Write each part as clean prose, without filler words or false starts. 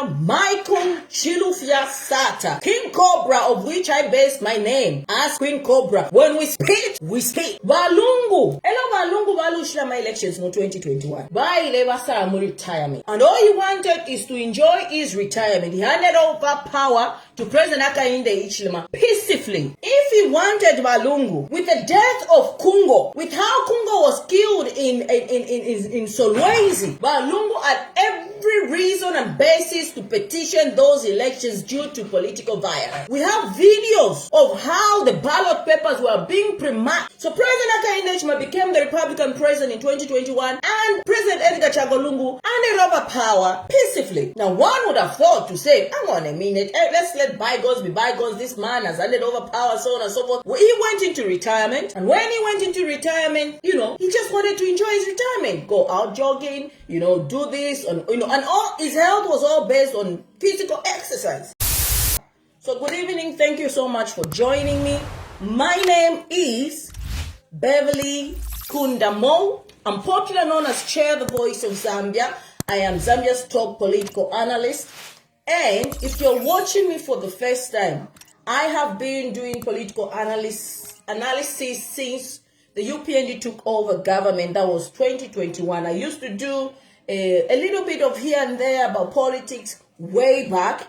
Mr. Michael Chilufya Sata, King Cobra, of which I based my name as Queen Cobra. When we speak, we speak. Balungu. Hello Balungu balushila my elections in 2021. Baile basara mu retirement. And all he wanted is to enjoy his retirement. He handed over power to President Hakainde Hichilema peacefully. If he wanted Balungu, with the death of Kungo, with how Kungo was killed in Solwezi, Balungu had every reason and basis to petition those elections due to political violence. We have videos of how the ballot papers were being pre-marked. So President Hakainde Hichilema became the Republican president in 2021, and President Edgar Chagwa Lungu handed over power peacefully. Now one would have thought to say, hang on a minute, let's let bygones be bygones. This man has handed over power, so on and so forth. Well, he went into retirement, and when he went into retirement, he just wanted to enjoy his retirement, go out jogging, do this, and all his health was all based on physical exercise. So good evening, thank you so much for joining me. My name is Beverly Kundamo. I'm popularly known as Chair the Voice of Zambia. I am Zambia's top political analyst. And if you're watching me for the first time, I have been doing political analysis since the UPND took over government. That was 2021. I used to do a little bit of here and there about politics way back,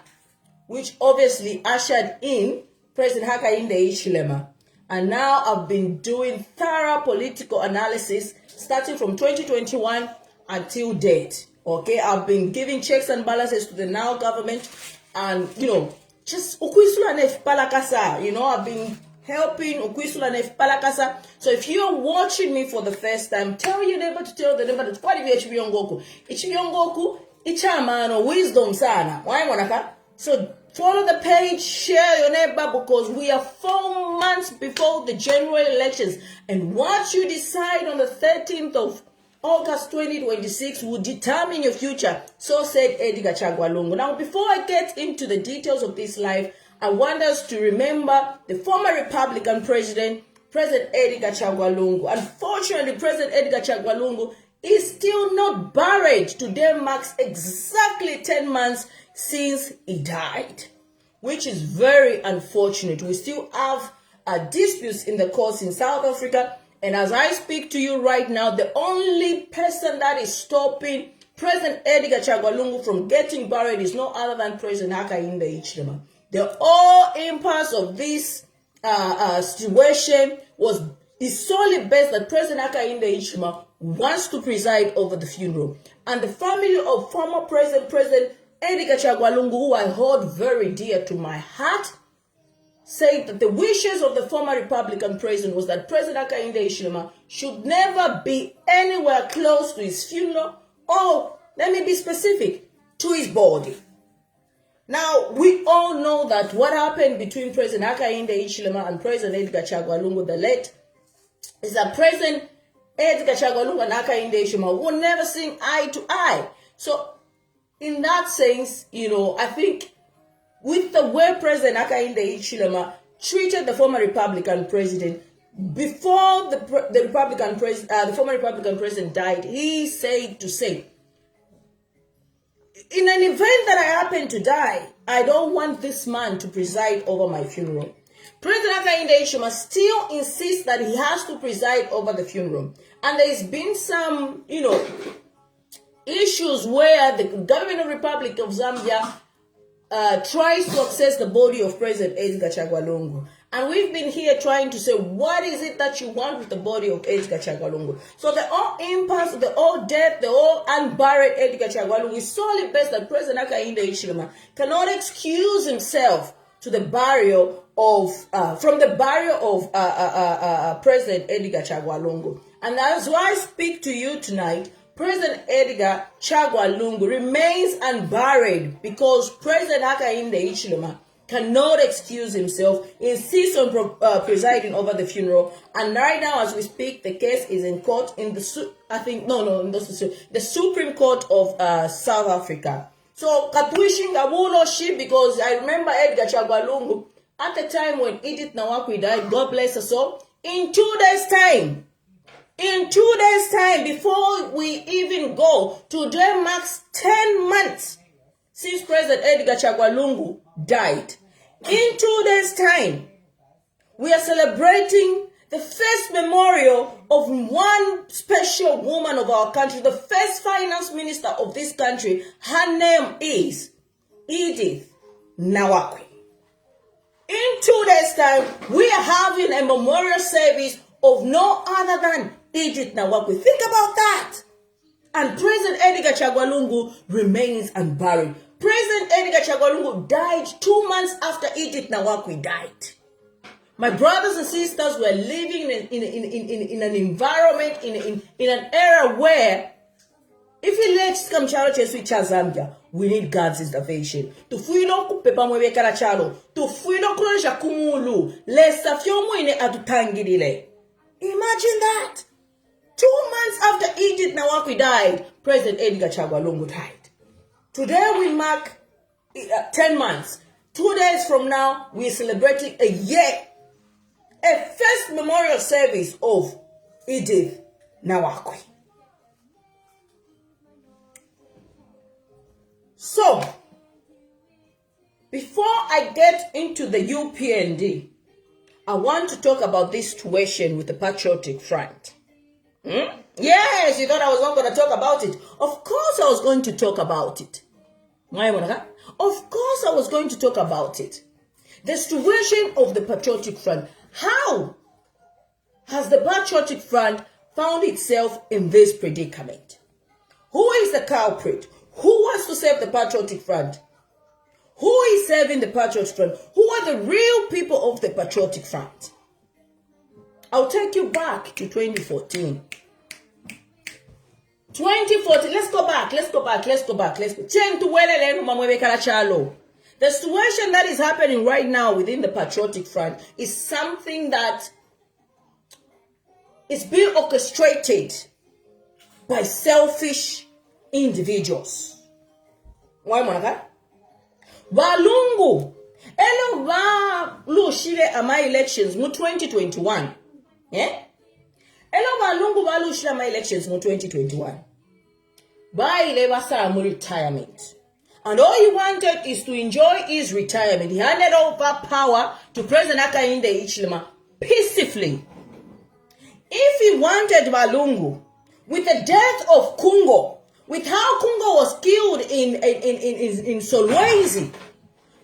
which obviously ushered in President Hakainde Hichilema. And now I've been doing thorough political analysis starting from 2021 until date. Okay, I've been giving checks and balances to the now government, and just ukwisula nef palakasa. I've been helping ukwisula nef palakasa. So if you're watching me for the first time, tell your neighbor to tell the neighbor that what if Ichibiongoku, Ichamano, wisdom sana. Why monaka? So follow the page, share your neighbor, because we are 4 months before the general elections, and what you decide on the 13th of August 2026 will determine your future, so said Edgar Chagwa Lungu. Now, before I get into the details of this live, I want us to remember the former Republican president, President Edgar Chagwa Lungu. Unfortunately, President Edgar Chagwa Lungu is still not buried. Today marks exactly 10 months since he died, which is very unfortunate. We still have disputes in the courts in South Africa. And as I speak to you right now, the only person that is stopping President Edgar Chagwa Lungu from getting buried is no other than President Hakainde Hichilema. The whole impasse of this situation is solely based that President Hakainde Hichilema wants to preside over the funeral. And the family of former President Edgar Chagwa Lungu, who I hold very dear to my heart, said that the wishes of the former Republican president was that President Hakainde Hichilema should never be anywhere close to his funeral, or, let me be specific, to his body. Now, we all know that what happened between President Hakainde Hichilema and President Edgar Chagwa Lungu, the late, is that President Edgar Chagwa Lungu and Hakainde Hichilema will never see eye to eye. So, in that sense, I think with the way President Hakainde Hichilema treated the former Republican president, before the former Republican president died, he said to say, in an event that I happen to die, I don't want this man to preside over my funeral. President Hakainde Hichilema still insists that he has to preside over the funeral. And there's been some, issues where the government of the Republic of Zambia tries to access the body of President Edgar Chagwa Lungu. And we've been here trying to say, what is it that you want with the body of Edgar Chagwa Lungu? So the whole impasse, the whole death, the whole unburied Edgar Chagwa Lungu is solely based that President Hakainde Hichilema cannot excuse himself to the burial of, from the burial of President Edgar Chagwa Lungu. And that's why I speak to you tonight. President Edgar Chagwa Lungu remains unburied because President Hakainde Hichilema cannot excuse himself, insists on presiding over the funeral, and right now as we speak, the case is in court in the Supreme Court of South Africa. So Katwishin Gabulo ship, because I remember Edgar Chagwa Lungu at the time when Edith Nawakwi died, God bless her soul, in 2 days' time. In 2 days' time, before we even go, today marks 10 months since President Edgar Chagwa Lungu died, in 2 days' time, we are celebrating the first memorial of one special woman of our country, the first finance minister of this country. Her name is Edith Nawakwi. In 2 days' time, we are having a memorial service of no other than Edith Nawakwi. Think about that. And President Edgar Chagwa Lungu remains unburied. President Edgar Chagwa Lungu died 2 months after Edith Nawakwi died. My brothers and sisters were living in an environment, in an era where if you let's come chalo chesu cha Zambia, we need God's intervention. Tufuino kupepa mwebe kala chalo. Tufuino kulonisha kumulu. Lesa fyomu ine atutangidile. Imagine that. 2 months after Edith Nawakwi died, President Edgar Chagwa Lungu died. Today we mark 10 months. 2 days from now, we're celebrating a first memorial service of Edith Nawakwi. So, before I get into the UPND, I want to talk about this situation with the Patriotic Front. Yes, you thought I was not going to talk about it. Of course I was going to talk about it. Of course I was going to talk about it. The situation of the Patriotic Front. How has the Patriotic Front found itself in this predicament? Who is the culprit? Who wants to save the Patriotic Front? Who is saving the Patriotic Front? Who are the real people of the Patriotic Front? I'll take you back to 2014. 2014, let's go back. The situation that is happening right now within the Patriotic Front is something that is being orchestrated by selfish individuals. Why, Monaga? Walungu, elo va lushile ama elections mu 2021. Yeah? Elo Walungu va lushile ama elections mu 2021. Ba ile basa mu retirement. And all he wanted is to enjoy his retirement. He handed over power to President Hakainde Hichilema peacefully. If he wanted Walungu, with the death of Kungo, with how Kungo was killed in Solwezi,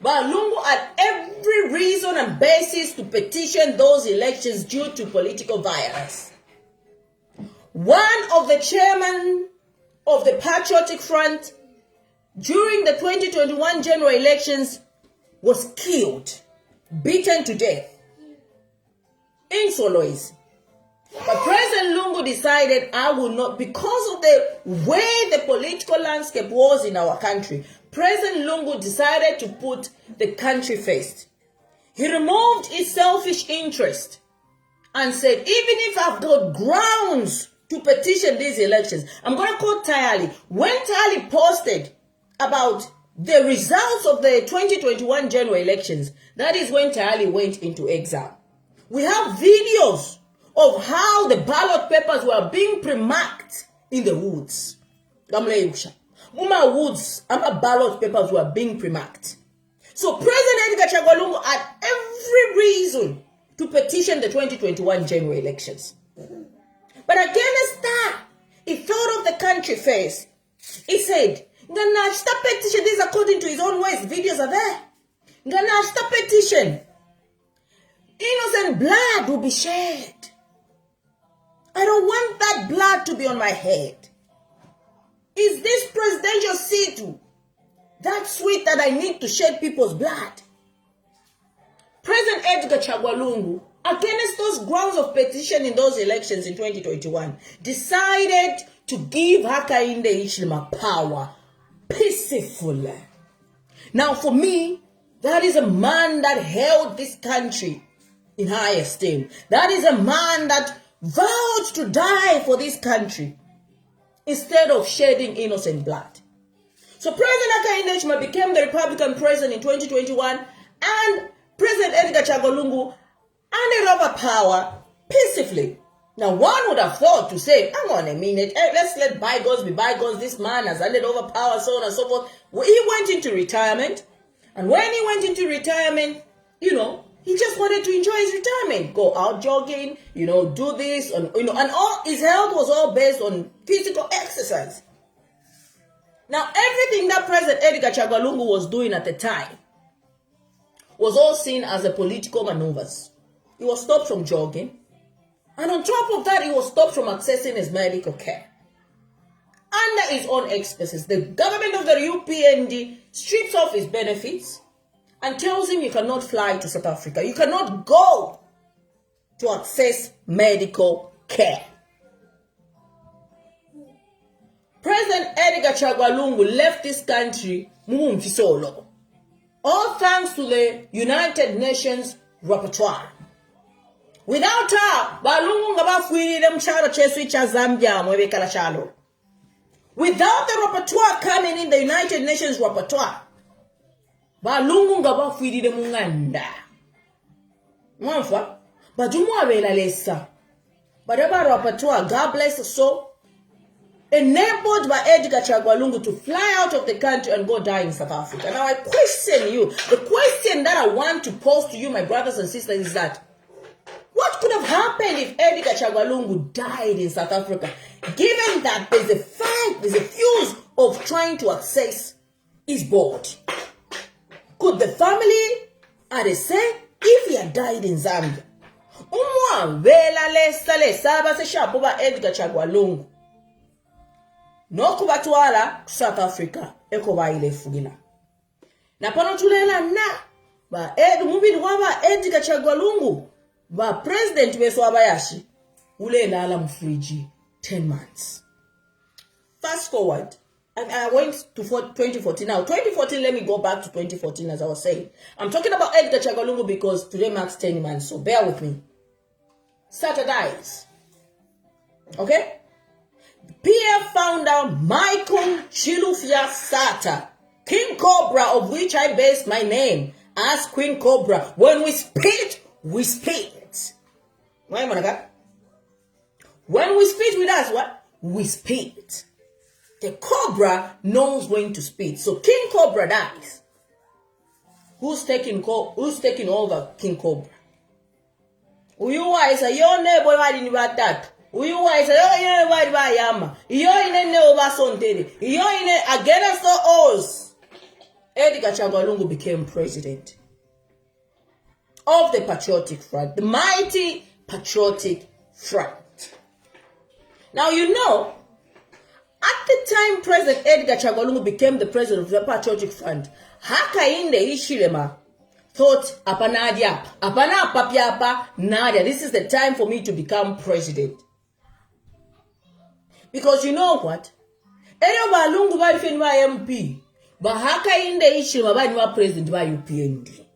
Walungu had every reason and basis to petition those elections due to political violence. One of the chairmen of the Patriotic Front during the 2021 general elections was killed, beaten to death in Solwezi. But President Lungu decided, I will not, because of the way the political landscape was in our country, President Lungu decided to put the country first. He removed his selfish interest and said, even if I've got grounds to petition these elections, I'm going to quote Tayali. When Tayali posted about the results of the 2021 general elections, that is when Tayali went into exile. We have videos of how the ballot papers were being pre-marked in the woods. Woods, ballot papers were being pre-marked. So President Edgar Chagwa Lungu had every reason to petition the 2021 general elections. But against that, he thought of the country first. He said, Ngana petition, this according to his own ways, videos are there. Ngana petition. Innocent blood will be shed. I don't want that blood to be on my head. Is this presidential seat that sweet that I need to shed people's blood? President Edgar Chagwa Lungu, against those grounds of petition in those elections in 2021, decided to give Hakainde Hichilema power peacefully. Now for me, that is a man that held this country in high esteem. That is a man that vowed to die for this country instead of shedding innocent blood. So President Hakainde Hichilema became the Republican president in 2021, and President Edgar Chagwa Lungu handed over power peacefully. Now, one would have thought to say, hang on a minute, let's let bygones be bygones. This man has handed over power, so on and so forth. Well, he went into retirement. And when he went into retirement, he just wanted to enjoy his retirement. Go out jogging, do this. And all his health was all based on physical exercise. Now, everything that President Edgar Chagwa Lungu was doing at the time was all seen as a political maneuvers. He was stopped from jogging. And on top of that, he was stopped from accessing his medical care. Under his own expenses, the government of the UPND strips off his benefits and tells him you cannot fly to South Africa. You cannot go to access medical care. President Edgar Chagwa Lungu left this country solo, all thanks to the United Nations repertoire. Without her, balungu ngabafwirire mcharo chesu cha Zambia mwebekala chalo. Without the repertoire coming in, the United Nations repertoire, balungu ngabafwirire munganda. Mwanfa, bajumu abela lesa. Badaba repertoire, God bless us so, enabled by Edgar Chagwa Lungu to fly out of the country and go die in South Africa. Now I question you. The question that I want to pose to you, my brothers and sisters, is that what could have happened if Edgar Chagwa Lungu died in South Africa, given that there's a fight, there's a fuse of trying to access his body? Could the family, are they say, if he had died in Zambia, Edgar Chagwa Lungu, no kubatwala South Africa, eko baile fugina. Na pano tulela na, ba mubini waba Edgar Chagwa Lungu, ba president weso abayashi, ule lala mfriji 10 months. Fast forward, and I went to 2014 now. 2014, let me go back to 2014 as I was saying. I'm talking about Edgar Chagwa Lungu because today marks 10 months, so bear with me. Saturdays. Okay? PF founder Michael Chilufya Sata, King Cobra, of which I based my name as Queen Cobra. When we spit, we spit. When we spit with us, what? We spit. The Cobra knows when to spit. So King Cobra dies. Who's taking over King Cobra? Uyuwa isa yone boy wadi ni batatu. Uyuwa isa yone wadi ba yama. Iyo ine ne obasontele. Iyo ine against all odds. Edgar Chagwa Lungu became president of the Patriotic Front, the mighty Patriotic Front. Now at the time President Edgar Chagwa Lungu became the president of the Patriotic Front, Hakainde Hichilema thought, apanadia, apana papiapa, nadia, this is the time for me to become president. Because you know what? Ero balungu bali fenwa MP, ba Hakainde Hichilema bali wa president ba UPND.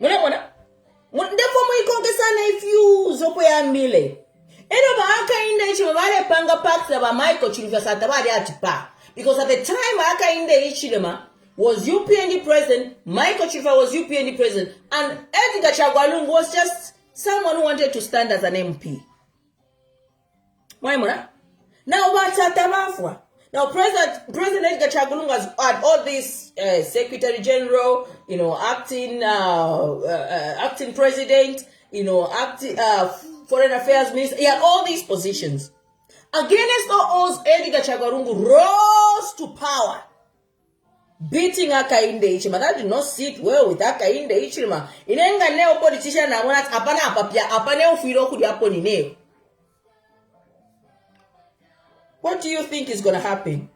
Mwana? Ndefo mwikongezana ifuse okweyamile. Ero ba Hakainde Hichilema bali panga pacts ba Michael Chilufya Sata bali atipa. Because at the time Hakainde Hichilema was UPND president, Michael Chilufya was UPND president, and Edgar Chagwa Lungu was just someone who wanted to stand as an MP. Now President Edgar Chagwa Lungu has had all these Secretary General, acting president, acting Foreign Affairs Minister. He had all these positions. Against all odds, Edgar Chagwa Lungu rose to power, beating Hakainde Hichilema. That did not sit well with Hakainde Hichilema. Inenga leo politician na wana apana apapia apana ufiro kudi hapo ni neo. What do you think is going to happen?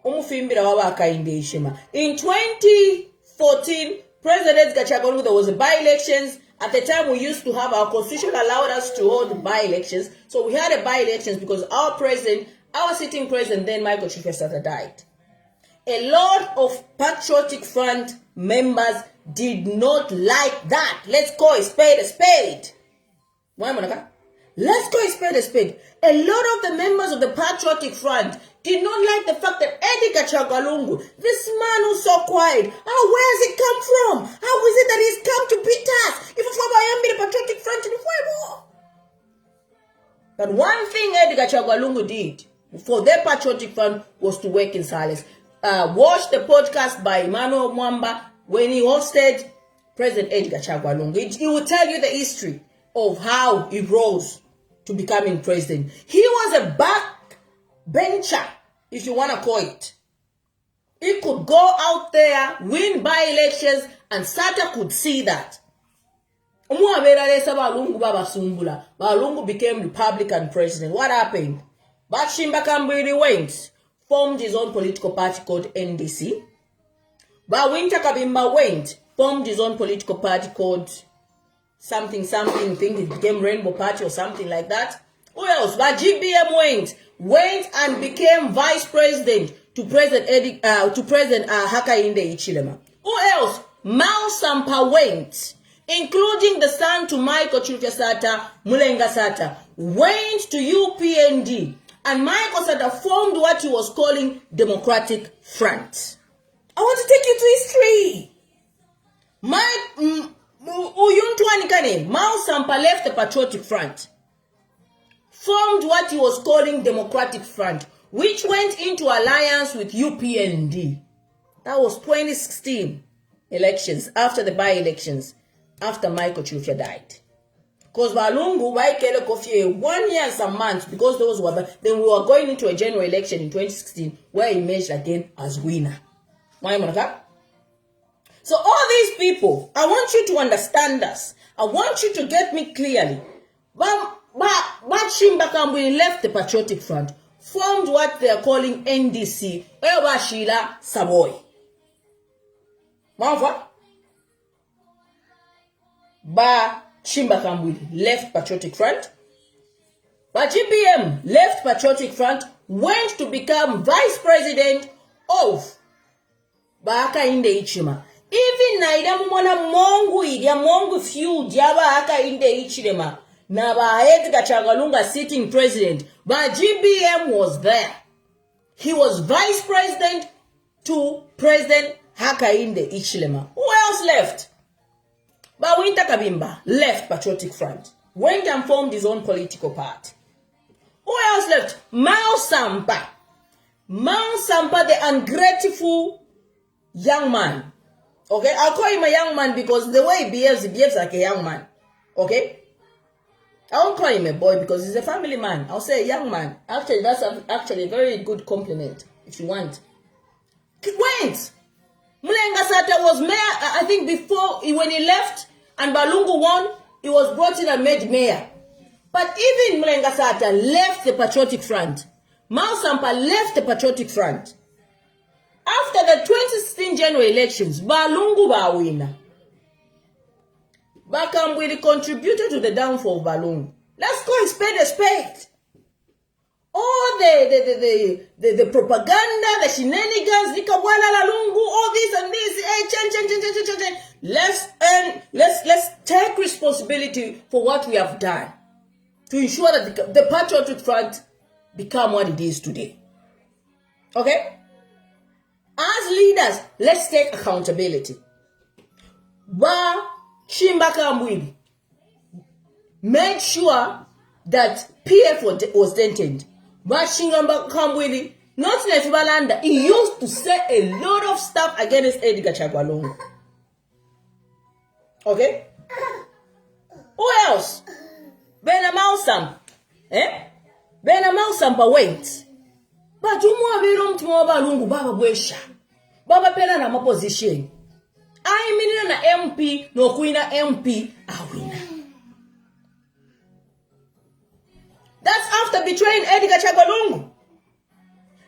Umufimbira wa Hakainde Hichilema. In 2014, President Edgar Chagwa Lungu, there was a by-elections. At the time, we used to have our constitution allowed us to hold by-elections. So we had a by-elections because our sitting president, then Michael Chilufya Sata, died. A lot of Patriotic Front members did not like that. Let's call a spade a spade. Let's call a spade a spade. A lot of the members of the Patriotic Front did not like the fact that Edgar Chagwa Lungu, this man who's so quiet, where has he come from? How is it that he's come to beat us? If it's I am the Patriotic Front in the But one thing Edgar Chagwa Lungu did for their Patriotic Front was to work in silence. Watch the podcast by Emmanuel Mwamba when he hosted President Edgar Chagwa Lungu. He will tell you the history of how he rose to becoming president. He was a backbencher, if you want to call it. He could go out there, win by-elections, and Sata could see that. Balungu became Republican president. What happened? Bashimba Kambwili went, formed his own political party called NDC. Winter Kabimba went, formed his own political party called something, I think it became Rainbow Party or something like that. Who else? GBM went and became vice president to President Hakainde Hichilema. Who else? Miles Sampa went, including the son to Michael Sata, Mulenga Sata, went to UPND, and Michael Sata formed what he was calling Democratic Front. I want to take you to history. Miles Sampa left the Patriotic Front, formed what he was calling Democratic Front, which went into alliance with UPND. That was 2016 elections, after the by-elections, after Michael Chilufya died. Because Balungu, Waikele Kofi, 1 year and some months, because those were, then we were going into a general election in 2016, where he emerged again as winner. So all these people, I want you to understand us. I want you to get me clearly. Bashimba Kambwili left the Patriotic Front, formed what they are calling NDC, Shila Savoy. Bashimba Kambwili left Patriotic Front. GPM left Patriotic Front, went to become vice president of Hakainde Hichilema. Even naida mwana mongu idia mongu feud yaba Hakainde Hichilema na ba Edgar Chagwa Lungu sitting president, but GBM was there. He was vice president to President Hakainde Hichilema. Who else left? Winter Kabimba left Patriotic Front, went and formed his own political party. Who else left? Miles Sampa. Miles Sampa, the ungrateful young man. Okay, I'll call him a young man because the way he behaves like a young man. Okay? I won't call him a boy because he's a family man. I'll say a young man. Actually, that's actually a very good compliment, if you want. He went. Mulenga Sata was mayor, I think before, when he left and Balungu won, he was brought in and made mayor. But even Mulenga Sata left the Patriotic Front. Miles Sampa left the Patriotic Front. After the 2016 general elections, Balungu ba winner. Bakambwili contributed to the downfall of Balungu. Let's call a spade a spade. All the propaganda, the shenanigans, Lungu, all this and this, let's take responsibility for what we have done to ensure that the Patriotic Front become what it is today. Okay? As leaders, let's take accountability. Bashimba Kambwili made sure that PF was detained. Bashimba Kambwili, not in Balanda, he used to say a lot of stuff against Edgar Chagwa Lungu. Okay? Who else? Miles Sampa. Miles Sampa went. But you more Balungu Baba Bwesha. Baba Pena na position. I mean na MP, no Queen MP, a winner. That's after betraying Edgar Chagwa Lungu.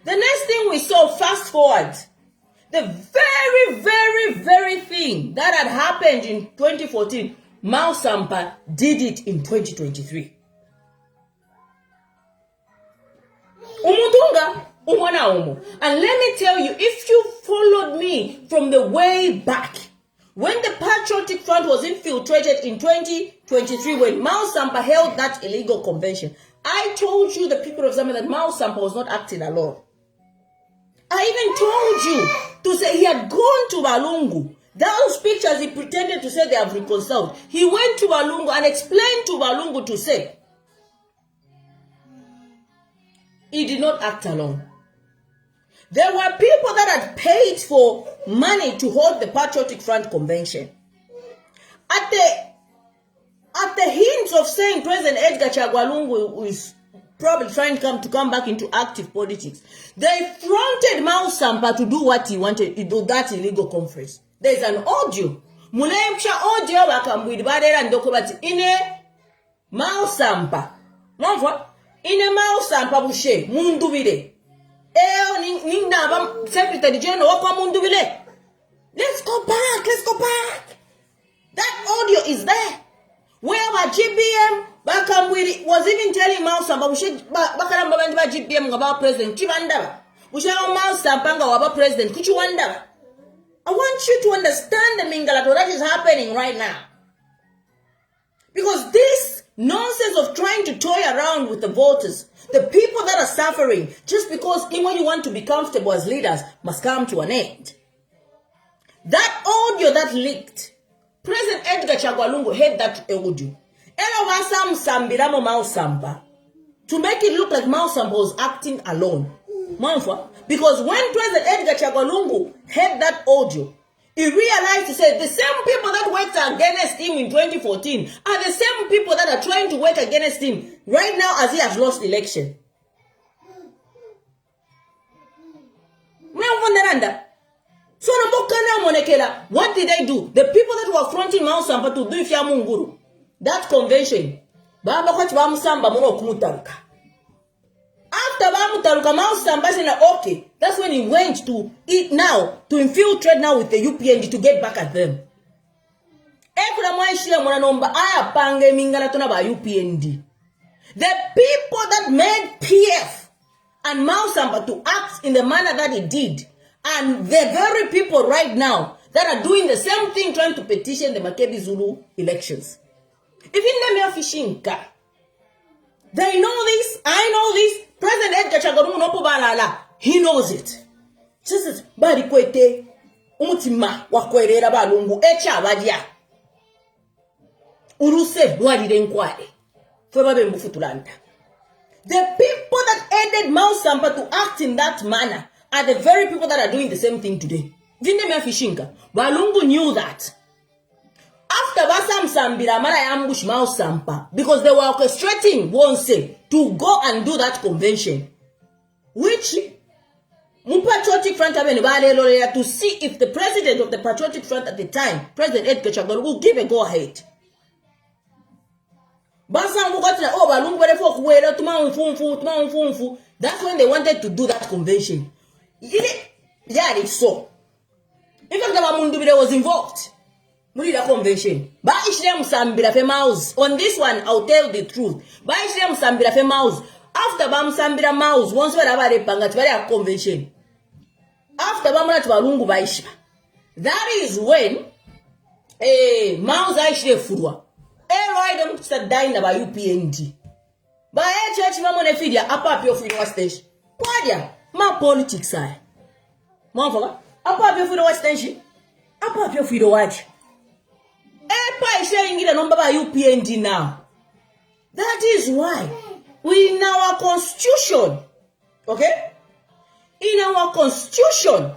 The next thing we saw, fast forward, the very thing that had happened in 2014, Miles Sampa did it in 2023. And let me tell you, if you followed me from the way back, when the Patriotic Front was infiltrated in 2023, when Miles Sampa held that illegal convention, I told you, the people of Zambia, that Miles Sampa was not acting alone. I even told you to say he had gone to Balungu. Those pictures he pretended to say they have reconciled. He went to Balungu and explained to Balungu to say, he did not act alone. There were people that had paid for money to hold the Patriotic Front convention. At the hints of saying President Edgar Chagwa Lungu is probably trying to come back into active politics, they fronted Miles Sampa to do what he wanted to do, that illegal conference. There's an audio. Mulemsha audio wakambwidibadera ndoko bati ine Miles Sampa. Mwamva? Ine Miles Sampa bushe mundubile. Ninda Secretary General wako mundubile. Let's go back. That audio is there. Where my GBM was even telling Miles Sampa bakaramba bantu ba GBM about president chibandaba. Bushawo Miles Sampa ngaba president kuchiwandaba. I want you to understand the mingalato that is happening right now. Because this nonsense of trying to toy around with the voters, the people that are suffering, just because even when you want to be comfortable as leaders, must come to an end. That audio that leaked, President Edgar Chagwa Lungu had that audio. Sambiramo Miles Sampa to make it look like Miles Sampa was acting alone. Because when President Edgar Chagwa Lungu heard that audio, he realized to say the same people that worked against him in 2014 are the same people that are trying to work against him right now as he has lost election. So what did they do? The people that were fronting Miles Sampa to do Munguru, that convention, after Miles Sampa said, okay, that's when he went to it now, to infiltrate now with the UPND to get back at them. The people that made PF and Miles Sampa to act in the manner that he did, and the very people right now that are doing the same thing, trying to petition the Makebi Zulu elections. Even them fishing car. They know this, I know this. President Edgar Chagwa Lungu he knows it. Just bari kwete umutima wakwerera balungu echa badia. Uruse bwalire nkwale. Febabe mbufutulanda. The people that aided Miles Sampa to act in that manner are the very people that are doing the same thing today. Vindemia Fishinka, Balungu knew that. After Basam Sambira Mara ambush Miles Sampa, because they were orchestrating Wonse to go and do that convention, which Patriotic Front to see if the president of the Patriotic Front at the time, President Edgar Chagwa Lungu, will give a go ahead. That's when they wanted to do that convention. Yeah, it's so. In fact, Mundubile was involved. Convention. On this one, I'll tell the truth. After Bam Sambira Mouse, once we have a Pangatwara convention. After Bamrat Walungu Baisha. That is when Mouse Aisha Furwa. I don't start dying about UPND. By a church, Mamma Fidia, up your freedom station. Quadia, my politics side. Mother, up your freedom station. Up your freedom watch. Epa is sharing it a number by UPND now. That is why we in our constitution, okay? In our constitution,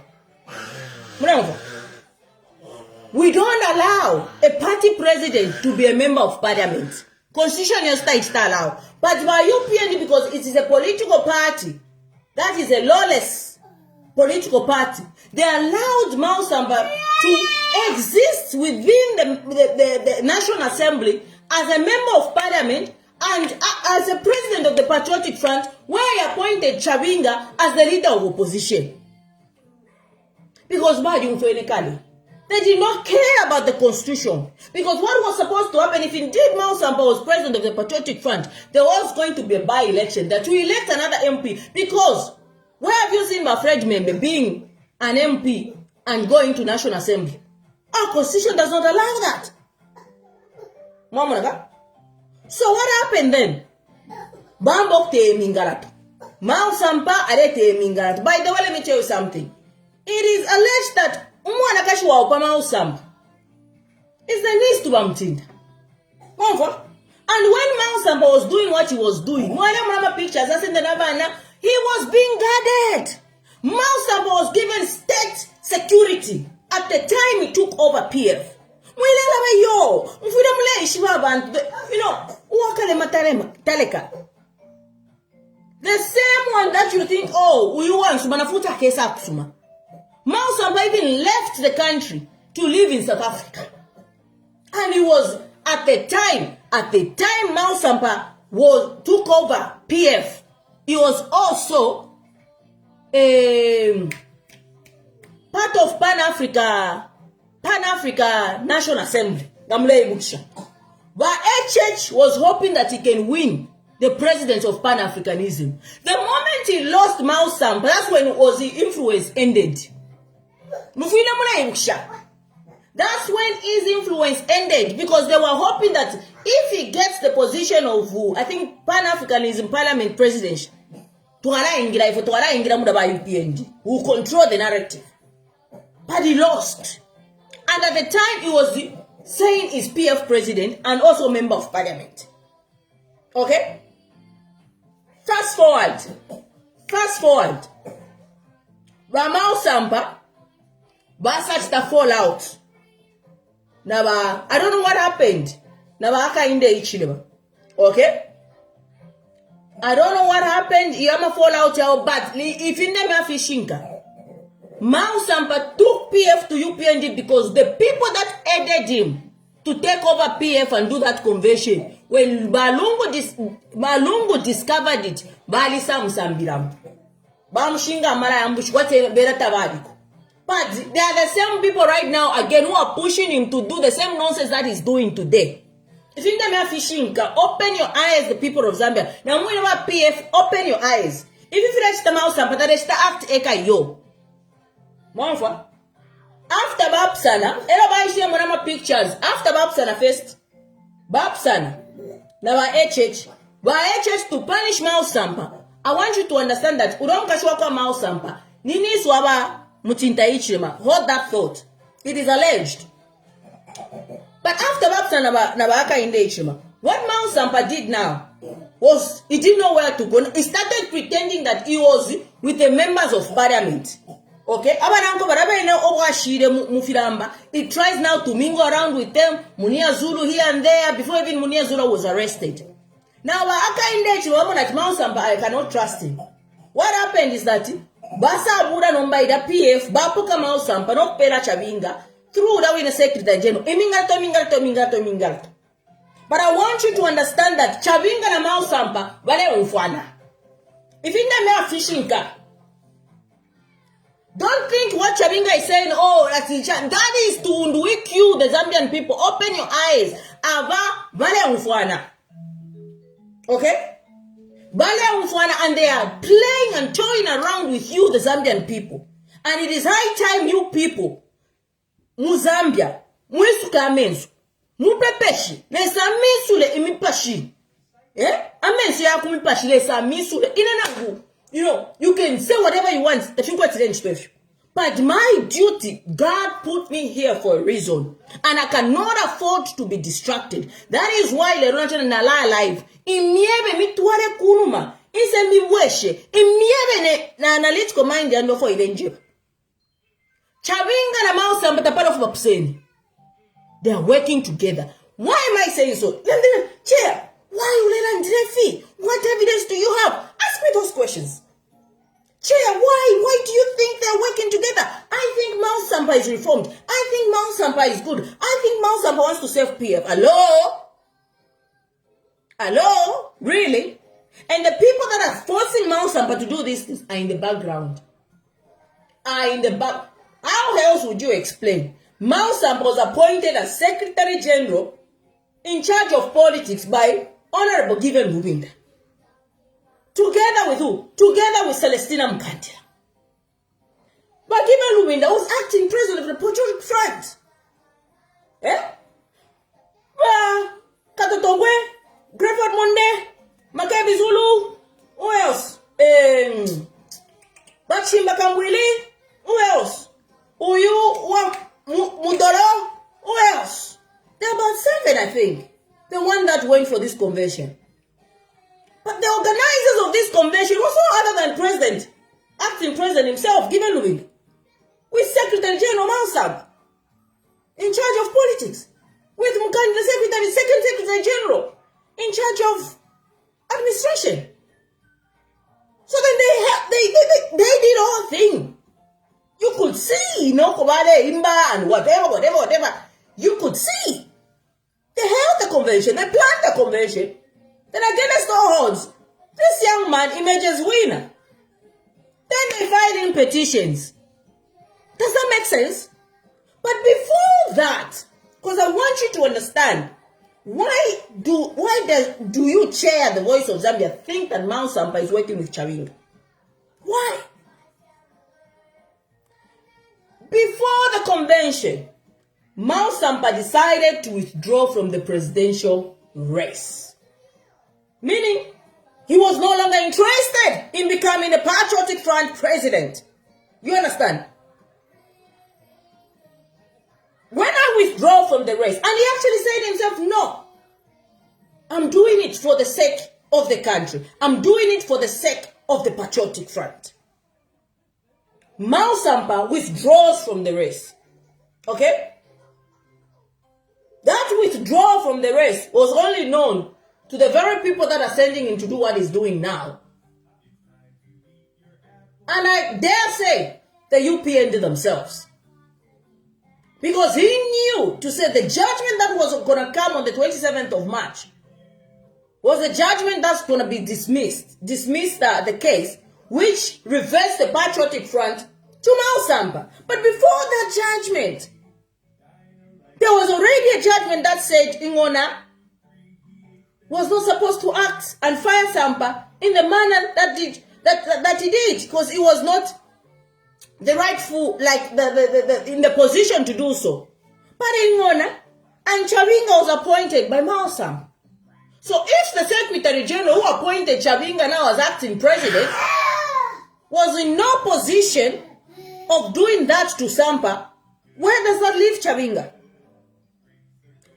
we don't allow a party president to be a member of parliament. Constitution is still allowed. But by UPND, because it is a political party, that is a lawless political party, they allowed Miles Sampa to exist within the National Assembly as a member of parliament and as a president of the Patriotic Front, where he appointed Chabinga as the leader of opposition. Because they did not care about the constitution. Because what was supposed to happen, if indeed Miles Sampa was president of the Patriotic Front, there was going to be a by-election that we elect another MP. Because where have you seen my Fred member being an MP and going to National Assembly? Our constitution does not allow that. So what happened then? Bambok te mingarat. Miles Sampa arete mingarat. By the way, let me tell you something. It is alleged that Umwanakashwa Miles Sampa is the least to Bamtinda. And when Miles Sampa was doing what he was doing, pictures, I said, He was being guarded. Miles Sampa was given state security at the time he took over PF. The same one that you think, oh, you want Manafuta Kesa Kusuma. Miles Sampa even left the country to live in South Africa. And he was, at the time Miles Sampa took over PF, he was also part of Pan-Africa National Assembly. But HH was hoping that he can win the president of Pan-Africanism. The moment he lost Miles Sampa, that's when the influence ended. That's when his influence ended, because they were hoping that if he gets the position of, I think, Pan-Africanism Parliament President, UPND, who control the narrative. But he lost. And at the time, he was saying he's PF president and also member of parliament. Okay? Fast forward. Miles Sampa, such the fallout. Now, I don't know what happened. Now, Hakainde Hichilema. Okay? I don't know what happened. Yama fallout, but if in them fishinka. Miles Sampa took PF to UPND because the people that aided him to take over PF and do that conversion, when Malungu discovered it, Bali Sambiram. Bamshinga Mara ambush, what a better. But they are the same people right now again who are pushing him to do the same nonsense that he's doing today. If you are fishing, open your eyes, the people of Zambia. Now, when you are PF, open your eyes. If you reach the Miles Sampa, that is the act eka yo. After Babsana, everybody see my pictures. After Babsana first, Babsana. Now HH, by HH to punish Miles Sampa. I want you to understand that Udom Kashwaka Miles Sampa. Nini Swaba Mutinta Hichilema. Hold that thought. It is alleged. But after Babsana Hakainde Hichilema, what Miles Sampa did now was he didn't know where to go. He started pretending that he was with the members of parliament. Okay? He tries now to mingle around with them, Munia Zulu here and there, before even Munia Zulu was arrested. Now, Hakainde Hichilema that Miles Sampa, I cannot trust him. What happened is that Basa Abuda Nombaida PF, Bapuka Miles Sampa, not Pera Chavinga, through that in Secretary General. Mingalto. But I want you to understand that Chavinga and Miles Sampa, Vale Ufwana. If in the mere fishing car, don't think what Chavinga is saying, that is to weak you, the Zambian people. Open your eyes. Ava Vale Ufwana. Okay? Vale Ufwana, and they are playing and toying around with you, the Zambian people. And it is high time you people, Muzambia, Mwisuka Amensu, Mupepeshi, Nesa Misule imipashi. Amensu ya kumipashi, Nesa Misule, Inanangu. You know, you can say whatever you want if you got to. But my duty, God put me here for a reason. And I cannot afford to be distracted. That is why Leronatan and Allah alive. Imiebe mitware kunuma. Ise miweshe. Imiebe na analytical mind and before ilenje. Chavinga na Miles Sampa the part of Mapseni. They are working together. Why am I saying so? Chair, why you let Andrefi? What evidence do you have? Ask me those questions. Chair, why do you think they're working together? I think Miles Sampa is reformed. I think Miles Sampa is good. I think Miles Sampa wants to save PF. Hello? Really? And the people that are forcing Miles Sampa to do these things are in the background. How else would you explain? Miles Sampa was appointed as Secretary General in charge of politics by Honorable Given Rubinda. Together with who? Together with Celestina Mkandila. But Given Rubinda was acting president of the Patriotic Front. Katotongwe, Grefford Monde, Makebi Zulu, who else? Bachimba Kambwili, who else? Mudoro, who else? There are about 7, I think. The one that went for this convention. But the organizers of of this convention was no other than acting president himself, given Louis, with Secretary General Miles Sampa in charge of politics, with Mukani, the second Secretary General, in charge of administration. So then they did all thing. You could see, Kobale, Imba, and whatever. You could see. They held the convention, they planned the convention. Then against all odds, this young man emerges winner. Then they filed in petitions. Does that make sense? But before that, because I want you to understand, why do you chair the Voice of Zambia think that Miles Sampa is working with Chawinga? Why? Before the convention, Miles Sampa decided to withdraw from the presidential race. Meaning, he was no longer interested in becoming the Patriotic Front president. You understand? When I withdraw from the race, and he actually said himself, no, I'm doing it for the sake of the country. I'm doing it for the sake of the Patriotic Front. Miles Sampa withdraws from the race. Okay? That withdrawal from the race was only known to the very people that are sending him to do what he's doing now. And I dare say the UPND themselves. Because he knew to say the judgment that was going to come on the 27th of March was a judgment that's going to be dismissed the case, which reversed the Patriotic Front to Miles Sampa. But before that judgment, there was already a judgment that said Ingona was not supposed to act and fire Sampa in the manner that he did, because it was not the rightful, like in the position to do so. But Ingona and Chawinga was appointed by Miles Sampa. So if the Secretary General who appointed Chawinga now as acting president was in no position of doing that to Sampa, where does that leave Chawinga?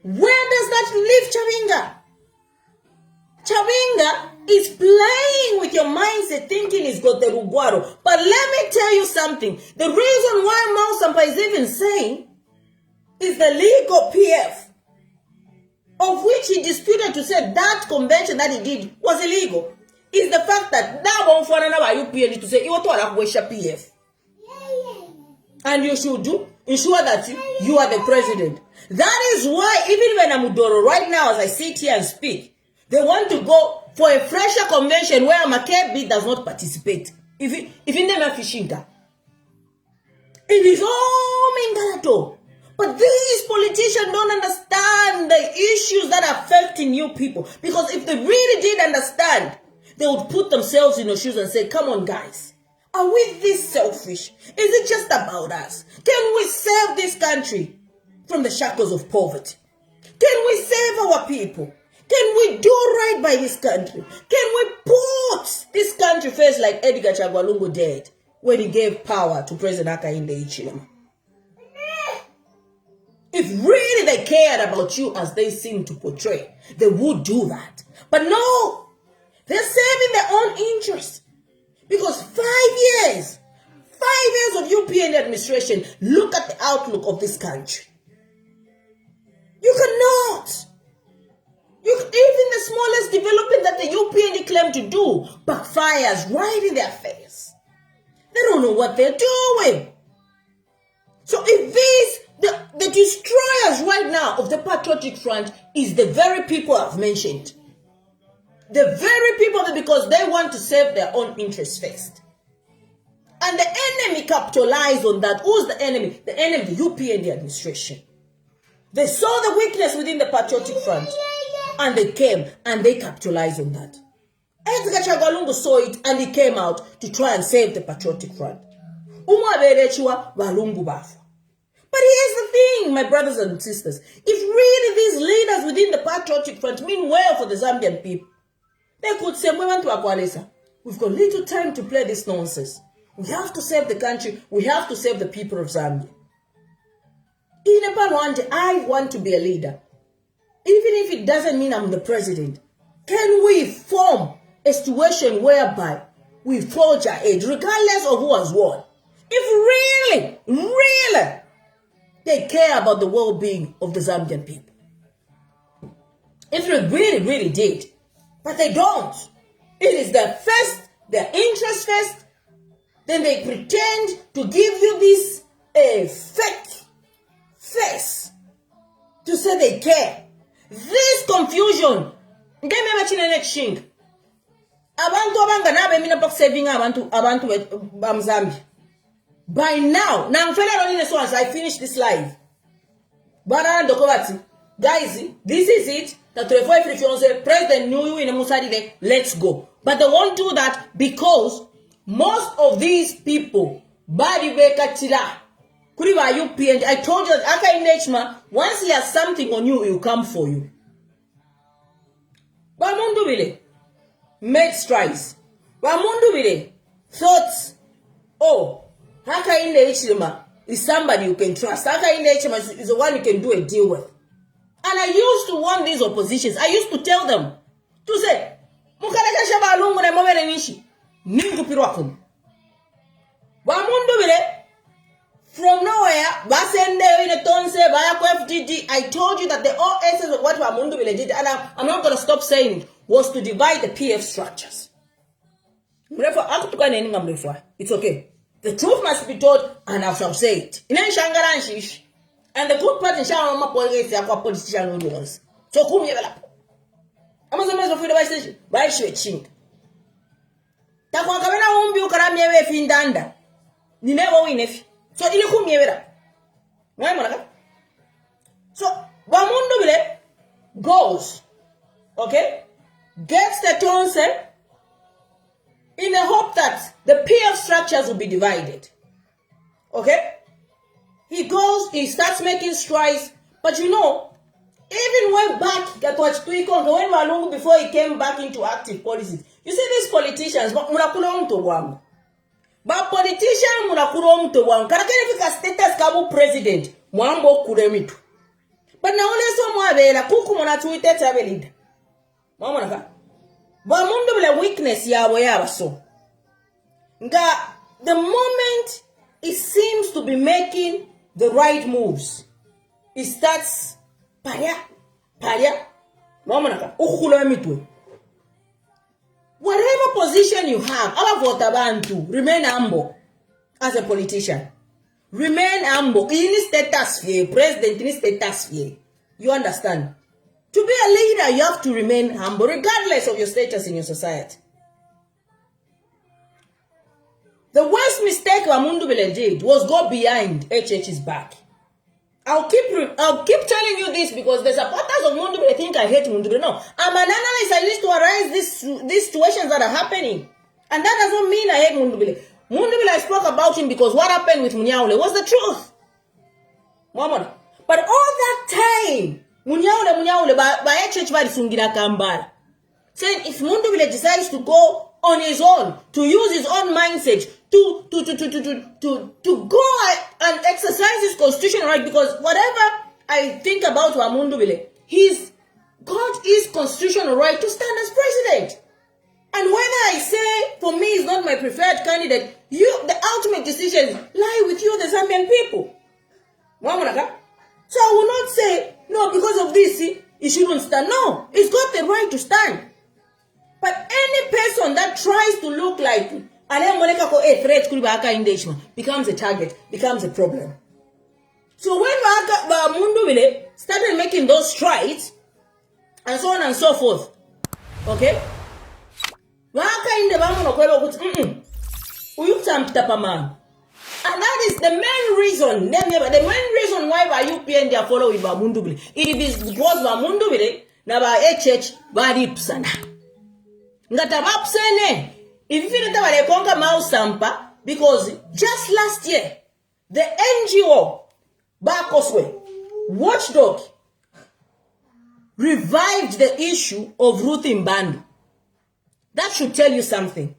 Where does that leave Chawinga? Chawinga is playing with your mindset, thinking he's got the Rugwaro. But let me tell you something. The reason why Miles Sampa is even saying is the legal PF, of which he disputed to say that convention that he did was illegal, is the fact that now one for another UPND to say you want to worship PF. And you should ensure that you are the president. That is why even when Amudoro right now, as I sit here and speak, they want to go for a fresher convention where Makebi does not participate. If in them are fishing, it is all Mingalato. But these politicians don't understand the issues that are affecting you people. Because if they really did understand, they would put themselves in your shoes and say, come on guys. Are we this selfish? Is it just about us? Can we save this country from the shackles of poverty? Can we save our people? Can we do right by this country? Can we put this country first like Edgar Chagwa Lungu did when he gave power to President Hakainde Hichilema? If really they cared about you as they seem to portray, they would do that. But no, they're saving their own interests. Because 5 years of UPND administration, look at the outlook of this country. You cannot. Even the smallest development that the UPND claim to do backfires right in their face. They don't know what they're doing. So if the destroyers right now of the Patriotic Front is the very people I've mentioned. The very people, because they want to save their own interests first. And the enemy capitalized on that. Who's the enemy? The enemy, the UPND administration. They saw the weakness within the Patriotic Front. And they came and they capitalized on that. Edgar Chagwa Lungu saw it and he came out to try and save the Patriotic Front. But here's the thing, my brothers and sisters. If really these leaders within the Patriotic Front mean well for the Zambian people, they could say, we've got little time to play this nonsense. We have to save the country. We have to save the people of Zambia. I want to be a leader. Even if it doesn't mean I'm the president. Can we form a situation whereby we forge ahead, regardless of who has won. If really, they care about the well-being of the Zambian people. If they really did, but they don't. It is their interest first, then they pretend to give you this fake face to say they care. This confusion, abantu abanganabe mina bakusaving abantu bamzambi. By now, once I finish this live. Guys, this is it. President New in Musadile, let's go. But they won't do that because most of these people, Kuriba UPND, I told you that Hakainde Hichilema, once he has something on you, he'll come for you. Bamundu bile made strides. Bamundu bile thought, oh, Hakainde Hichilema is somebody you can trust. Hakainde Hichilema is the one you can do a deal with. And I used to warn these oppositions. I used to tell them to say, Mukaleka Chagwa Lungu na momene nishi. Ningu pirwakum. Bamundu bile from nowhere, Basende in a tonse, Bayako FDD. I told you that the all essence of what Bamundu bile did, and I'm not going to stop saying it, was to divide the PF structures. It's okay. The truth must be told, and I shall say it. And the good part in Shama politician was. So whom you have? I'm a mess of the station. Why should it chink? Takwakabena won't be Ukaramia Findanda. You never win if. So you whom you have. So Bamundu goes, okay, gets the tonse in the hope that the PF structures will be divided. Okay? He goes, he starts making strides, but you know, even when back, when Malungu, before he came back into active politics, you see these politicians, but politician karakene status kabu president, mwambo kuremitu. But now let's say kuku mwana tuite tabelida. Mwamonaka. Bamundu bile weakness yawe so. The moment it seems to be making the right moves, it starts paria. Mwamonaka. Ukulemitwe. Whatever position you have, remain humble as a politician. Remain humble. In status sphere, president in status sphere. You understand? To be a leader, you have to remain humble, regardless of your status in your society. The worst mistake Bamundu Bile did was go behind HH's back. I'll keep telling you this because the supporters of Mundu Bile think I hate Mundu Bile. No, I'm an analyst. I used to arise these situations that are happening. And that doesn't mean I hate Mundu Bile. Mundu Bile, I spoke about him because what happened with Munyaule was the truth. But all that time, Munyaule, by HH by Sungira Kambara, saying if Mundu Bile decides to go on his own, to use his own mindset, to go and exercise his constitutional right, because whatever I think about Bamundu Bile, he's got his constitutional right to stand as president. And whether I say, for me, is not my preferred candidate, the ultimate decisions lie with you, the Zambian people. So I will not say, no, because of this, he shouldn't stand. No, he's got the right to stand. But any person that tries to look like a threat becomes a target, becomes a problem. So when Bamundu Bile started making those strides, and so on and so forth, okay? And that is the main reason, why UPND are following Bamundu Bile. It is because Bamundu Bile, na ba HH, bari psana. If you don't Miles Sampa, because just last year, the NGO Bakoswe Watchdog revived the issue of Ruth Mbandu. That should tell you something.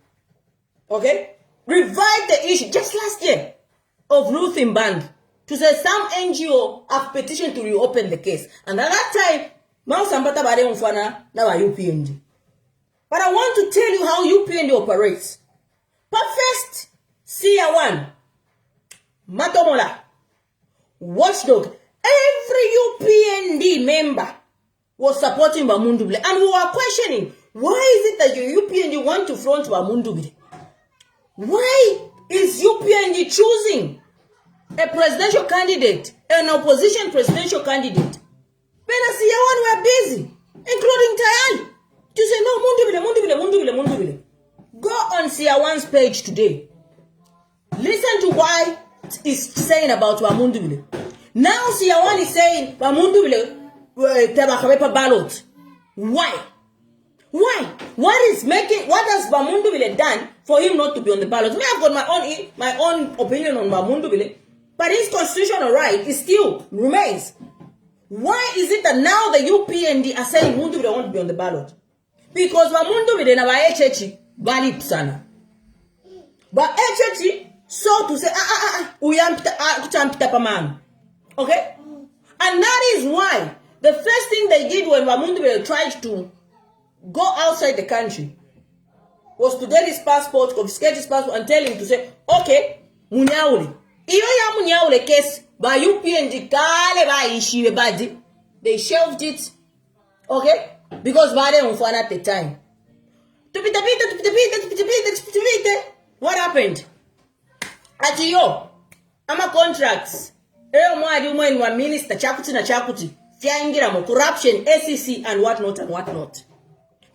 Okay? Revived the issue just last year of Ruth Mbandu to say some NGO have petitioned to reopen the case. And at that time, Miles Sampa tabare mfana na wa UPND. But I want to tell you how UPND operates. But first, CR1, Matomola, Watchdog, every UPND member was supporting Bamundubile. And we were questioning, why is it that your UPND want to front Bamundubile? Why is UPND choosing a presidential candidate, an opposition presidential candidate? But as CR1 were busy, including Tayali, to say, no, Mundubile. Go on CR1's page today. Listen to why it's saying about Mundubile. Now CR1 is saying Mundubile ballot. Why? What has Bamundubile done for him not to be on the ballot? Me, I've got my own opinion on Bamundubile, but his constitutional right is still remains. Why is it that now the UPND are saying Mundubile won't be on the ballot? Because Bamundubile na baechechi bali sana. Baechechi so to say okay? And that is why the first thing they did when Bamundubile tried to go outside the country was to get his passport, confiscate his passport, and tell him to say, okay, Munyaule. Iyo ya Munyaule case, by UPND kale ba ishiwe badi. They shelved it, okay? Because bade unfana at the time. What happened? Ati yo, ama contracts. Eyo mwadi umweni wa minister, chakuti na chakuti. Fiangira mo, corruption, SEC, and whatnot.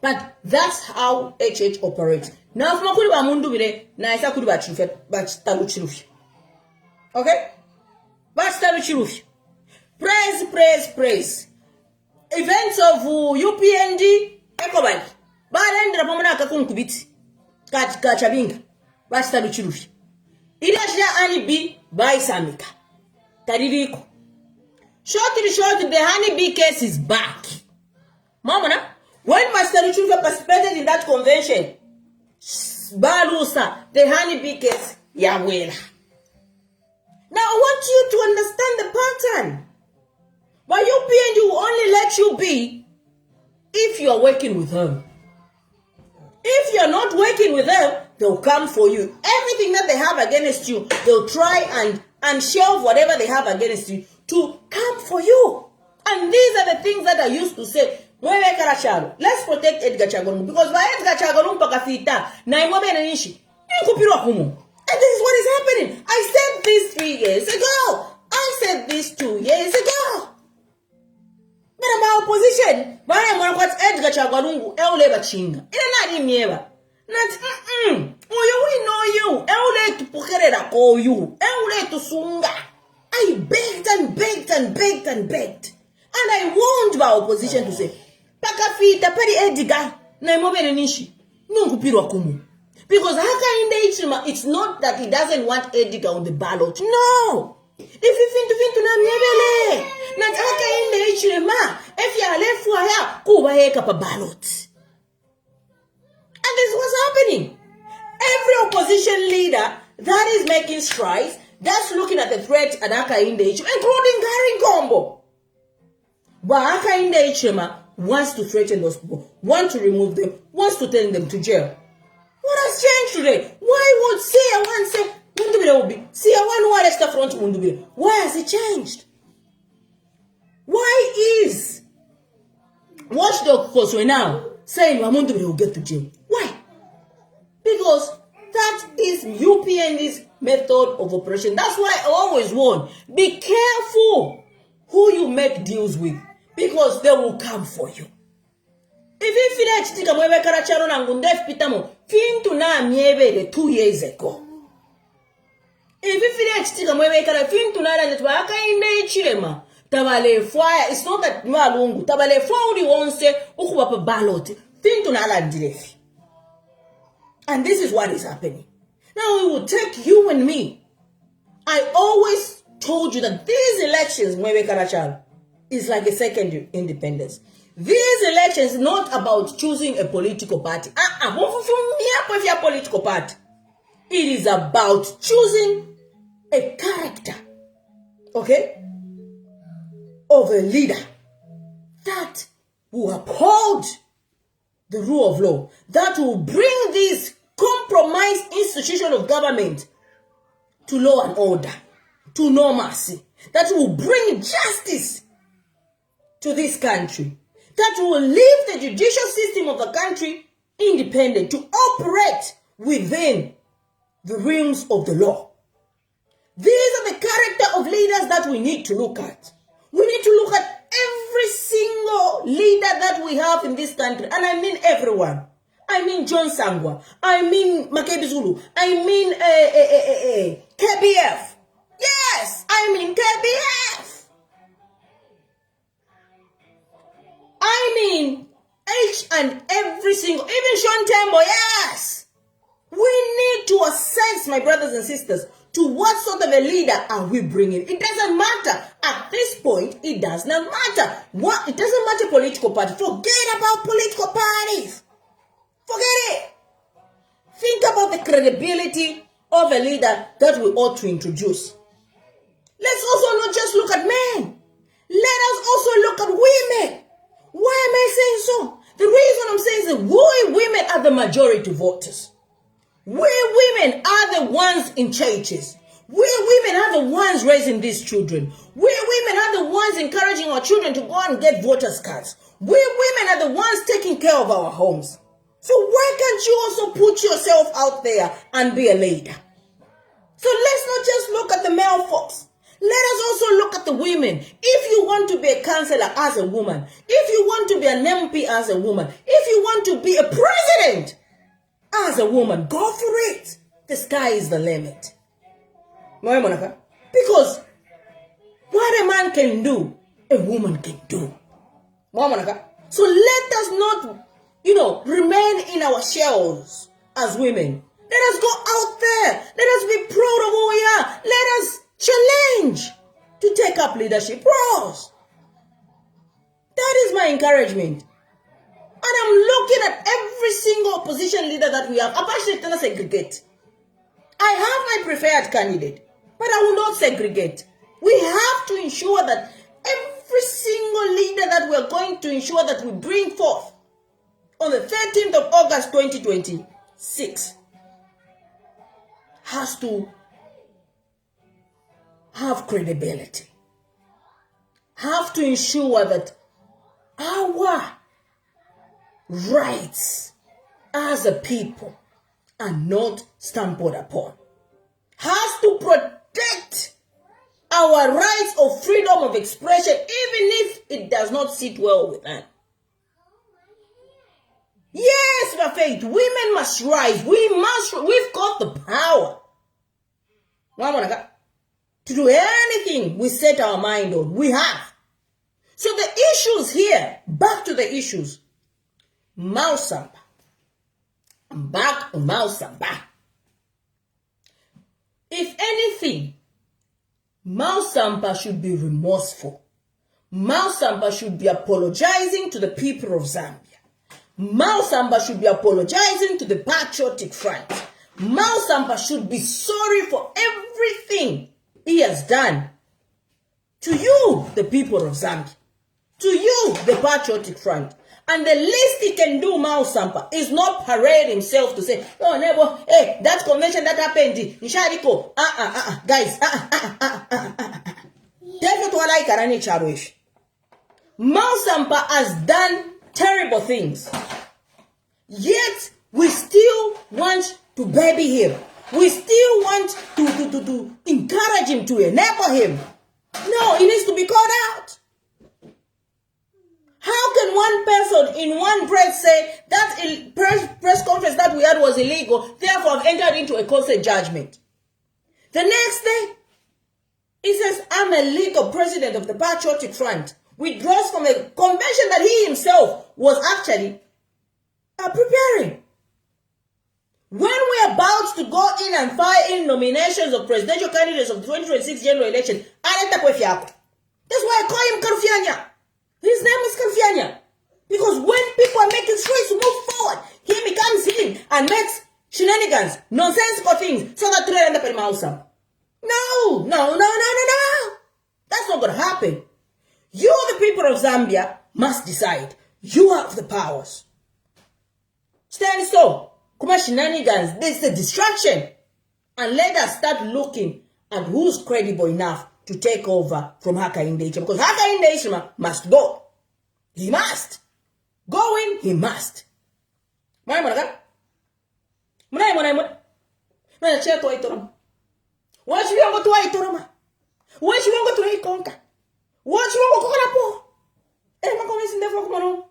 But that's how HH operates. Now, if makuli ba mundu bile, na isa kuli ba taluchirufi. Okay? Ba taluchirufi. Praise. Events of UPND, ekobali. Ba lendra pamona kakunkubiti. Kachabinga. Ba taluchirufi. Ilashia ani bi ba isamika. Taririko. Short, the honeybee case is back. Mama, when Master Richard participated in that convention, Balusa, the honeybee case, Yawela. Now I want you to understand the pattern. But UPND will only let you be if you are working with them. If you are not working with them, they'll come for you. Everything that they have against you, they'll try and shelve whatever they have against you to come for you. And these are the things that I used to say. Let's protect Edgar Chagwa Lungu. Because by Edgar Chagwa Lungu pakafita, na imwebe na nishi, kupirwa humo. And this is what is happening. I said this 3 years ago. I said this 2 years ago. But my opposition, bana mwana kwa Edgar Chagwa Lungu, eule bachinga. Ina nani mieba. Not, we know you. Eule tupokerera ko you. Eule tusunga. I begged. And I warned my opposition to say, Pakafita, Pari Edgar, Naimobe Nishi, Nungupiro Kumu. Because Hakainde Hichilema, it's not that he doesn't want Edgar on the ballot. No! If you think to Namyebele, not Hakainde Hichilema, if you are left for her, Kuba Heka ballot. And this is what's happening. Every opposition leader that is making strides, that's looking at the threat at Hakainde Hichilema, including Gary Gombo. But Hakainde Hichilema wants to threaten those people, wants to remove them, wants to take them to jail. What has changed today? Why would CR1 say Mundubile will be? CR1 who arrest the front Mundubile. Why has it changed? Why is Watchdog Force now saying Mundubile will get to jail? Why? Because that is UPND's method of operation. That's why I always warn, be careful who you make deals with, because they will come for you. If you feel like chitika mwewe karacharo na ngundef pitamo, fintu na miebele 2 years ago. If you feel like chitika mwewe kara fintu na netwa Hakainde Hichilema, tabale fire, it's not that Chagwa Lungu, tabale fire wonse ukuwapa ballot, fintu na landirefi. And this is what is happening. Now it will take you and me. I always told you that these elections, Mwewe Karacharo, is like a second independence. These elections is not about choosing a political party. Political party. It is about choosing a character, okay, of a leader that will uphold the rule of law, that will bring this compromised institution of government to law and order, to normalcy, that will bring justice to this country, that will leave the judicial system of the country independent to operate within the realms of the law. These are the character of leaders that we need to look at. We need to look at every single leader that we have in this country, and I mean everyone. I mean John Sangwa, I mean Makebi Zulu, I mean KBF. Yes, I mean KBF. I mean each and every single, even Sean Tembo, yes. We need to assess, my brothers and sisters, to what sort of a leader are we bringing. It doesn't matter. At this point, it does not matter. It doesn't matter political party. Forget about political parties. Forget it. Think about the credibility of a leader that we ought to introduce. Let's also not just look at men. Let us also look at women. Why am I saying so? The reason I'm saying is that we women are the majority voters. We women are the ones in churches. We women are the ones raising these children. We women are the ones encouraging our children to go and get voters' cards. We women are the ones taking care of our homes. So why can't you also put yourself out there and be a leader? So let's not just look at the male folks. Let us also look at the women. If you want to be a councillor as a woman, if you want to be an MP as a woman, if you want to be a president as a woman, go for it. The sky is the limit. Because what a man can do, a woman can do. So let us not, remain in our shells as women. Let us go out there. Let us be proud of who we are. Let us challenge to take up leadership roles. That is my encouragement. And I'm looking at every single opposition leader that we have. I don't segregate. I have my preferred candidate, but I will not segregate. We have to ensure that every single leader that we are going to ensure that we bring forth on the 13th of August 2026 has to have credibility. Have to ensure that our rights as a people are not trampled upon. Has to protect our rights of freedom of expression, even if it does not sit well with them. Yes, my faith, women must rise. We've got the power to do anything we set our mind on. We have. So the issues here, back to the issues. Miles Sampa. I'm back on Miles Sampa. If anything, Miles Sampa should be remorseful. Miles Sampa should be apologizing to the people of Zambia. Miles Sampa should be apologizing to the Patriotic Front. Miles Sampa should be sorry for everything he has done to you, the people of Zambia. To you, the Patriotic Front. And the least he can do, Miles Sampa, is not parade himself to say, oh, neighbor, hey, that convention that happened in Shariko, guys, Miles Sampa has done terrible things. Yet, we still want to baby him. We still want to encourage him, to enable him. No, he needs to be called out. How can one person in one breath say that press conference that we had was illegal, therefore I've entered into a consent judgment? The next day, he says, I'm a legal president of the Patriotic Front, withdraws from a convention that he himself was actually preparing. When we're about to go in and fire in nominations of presidential candidates of the 2026 general election, that's why I call him Karufianya. His name is Karufianya. Because when people are making choice to move forward, he comes in and makes shenanigans, nonsensical things, so that they end up in Miles Sampa. No. That's not going to happen. You, the people of Zambia, must decide. You have the powers. Stand still. Kuma shenanigans. This is a distraction. And let us start looking at who's credible enough to take over from Hakainde Hichilema. Because Hakainde Hichilema must go. He must. Going, he must. Mwana. Mwana cheto wa itoroma. Wachi wiongo tuwa itoroma. Wachi wiongo tuwa ikonka. Wachi wiongo kukana po. Makome sindefo kumano.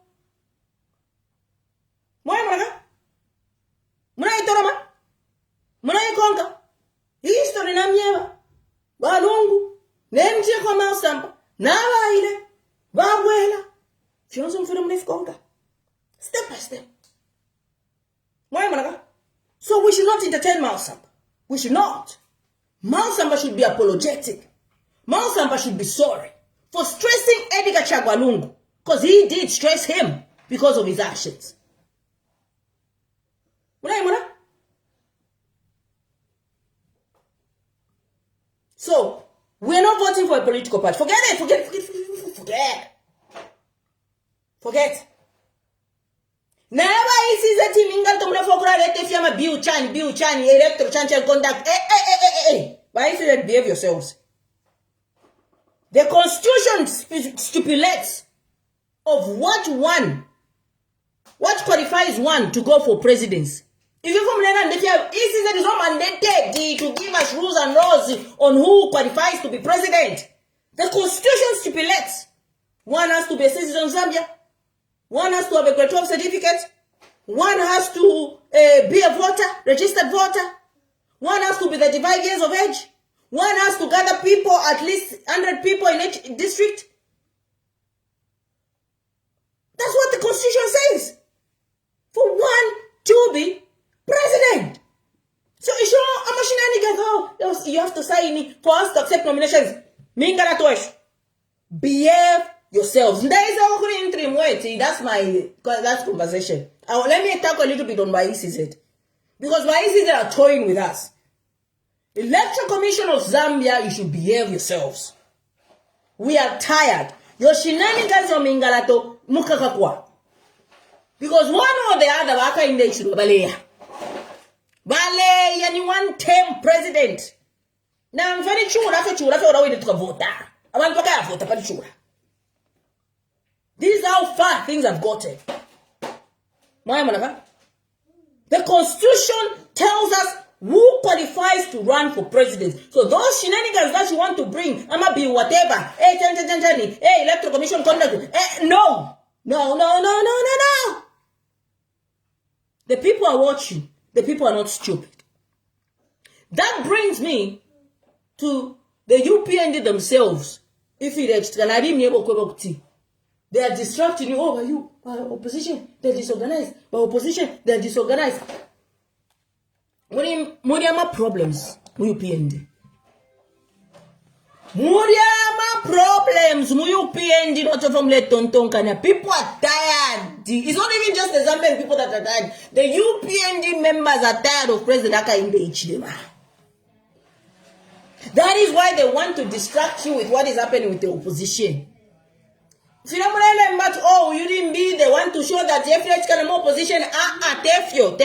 Mwana. Mwana itoroma. Mwana ikonka. History na mnyeba. Balungu. Nemche kwa Miles Sampa. Na waile. Babwela. Fionzo mfira mnifikonka. Step by step. So we should not entertain Miles Sampa. We should not. Miles Sampa should be apologetic. Miles Sampa should be sorry for stressing Edgar Chagwa Lungu, because he did stress him because of his actions. So we're not voting for a political party. Forget it. Forget. Never is a team ingal to mlefokura rete fiama biu chan electro chan conduct. Why is it behave yourselves? The constitution stipulates of what qualifies one to go for presidency. If you come and it is not mandated to give us rules and laws on who qualifies to be president. The constitution stipulates one has to be a citizen of Zambia. One has to have a grade 12 certificate. One has to be a voter, registered voter. One has to be 35 years of age. One has to gather people, at least 100 people in each district. That's what the constitution says. For one to be president. So it's sure you have to sign for us to accept nominations. Behave yourselves. That's conversation. Let me talk a little bit on YECZ. Because YECZ are toying with us. Election Commission of Zambia, you should behave yourselves. We are tired. Your shenanigans on Mingalato mukakakwa. Because one or the other Hakainde Hichilema Bale yani one term president. Na mfani chura urawe tukavota. Abantu bakaya vota pali chura. This is how far things have gotten. The constitution tells us who qualifies to run for president. So those shenanigans that you want to bring, I'ma be whatever. Hey, electoral commission conduct. No. The people are watching. The people are not stupid. That brings me to the UPND themselves. If they are distracting you. Oh, by you, by opposition, they're disorganized. By opposition, they're disorganized. Muriama problems, UPND. Muriama problems, UPND, not from Letontonkana. People are tired. It's not even just the Zambian people that are tired. The UPND members are tired of President Hakainde Hichilema. That is why they want to distract you with what is happening with the opposition. Oh, you didn't be. They want to show that the FH can have more opposition. Tefio.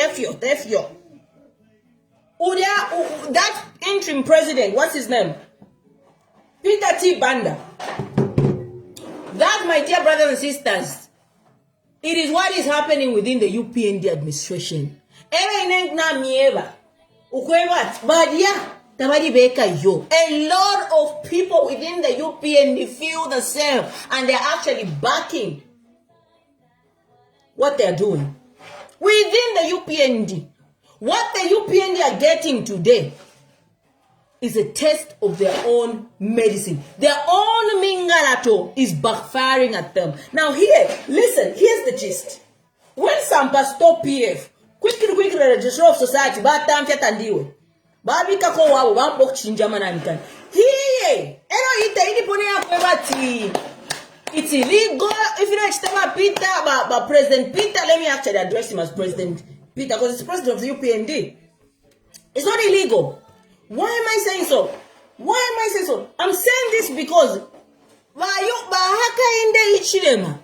That interim president, what's his name? Peter T. Banda. That, my dear brothers and sisters, it is what is happening within the UPND administration. A lot of people within the UPND feel the same, and they're actually backing what they're doing. Within the UPND, what the UPND are getting today is a test of their own medicine. Their own mingalato is backfiring at them. Now listen, here's the gist. When Sampa stop PF, quickly registrar of society, Babi kako wabo bambok chinjama na mkani. It's illegal. If you don't extend Peter, but President Peter, let me actually address him as President Peter, because it's president of the UPND. It's not illegal. Why am I saying so? I'm saying this because Hakainde Hichilema,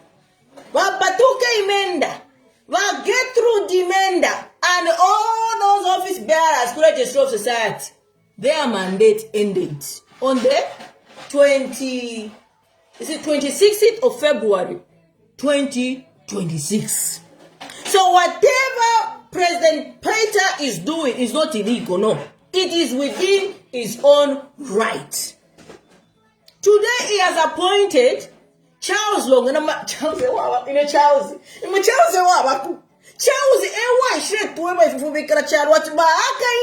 Batuke Imenda, Well, get through Demenda and all those office bearers to Registry of Society. Their mandate ended on the 26th of February 2026. So whatever President Peter is doing is not illegal, no. It is within his own right. Today he has appointed Charles Lungu, Charles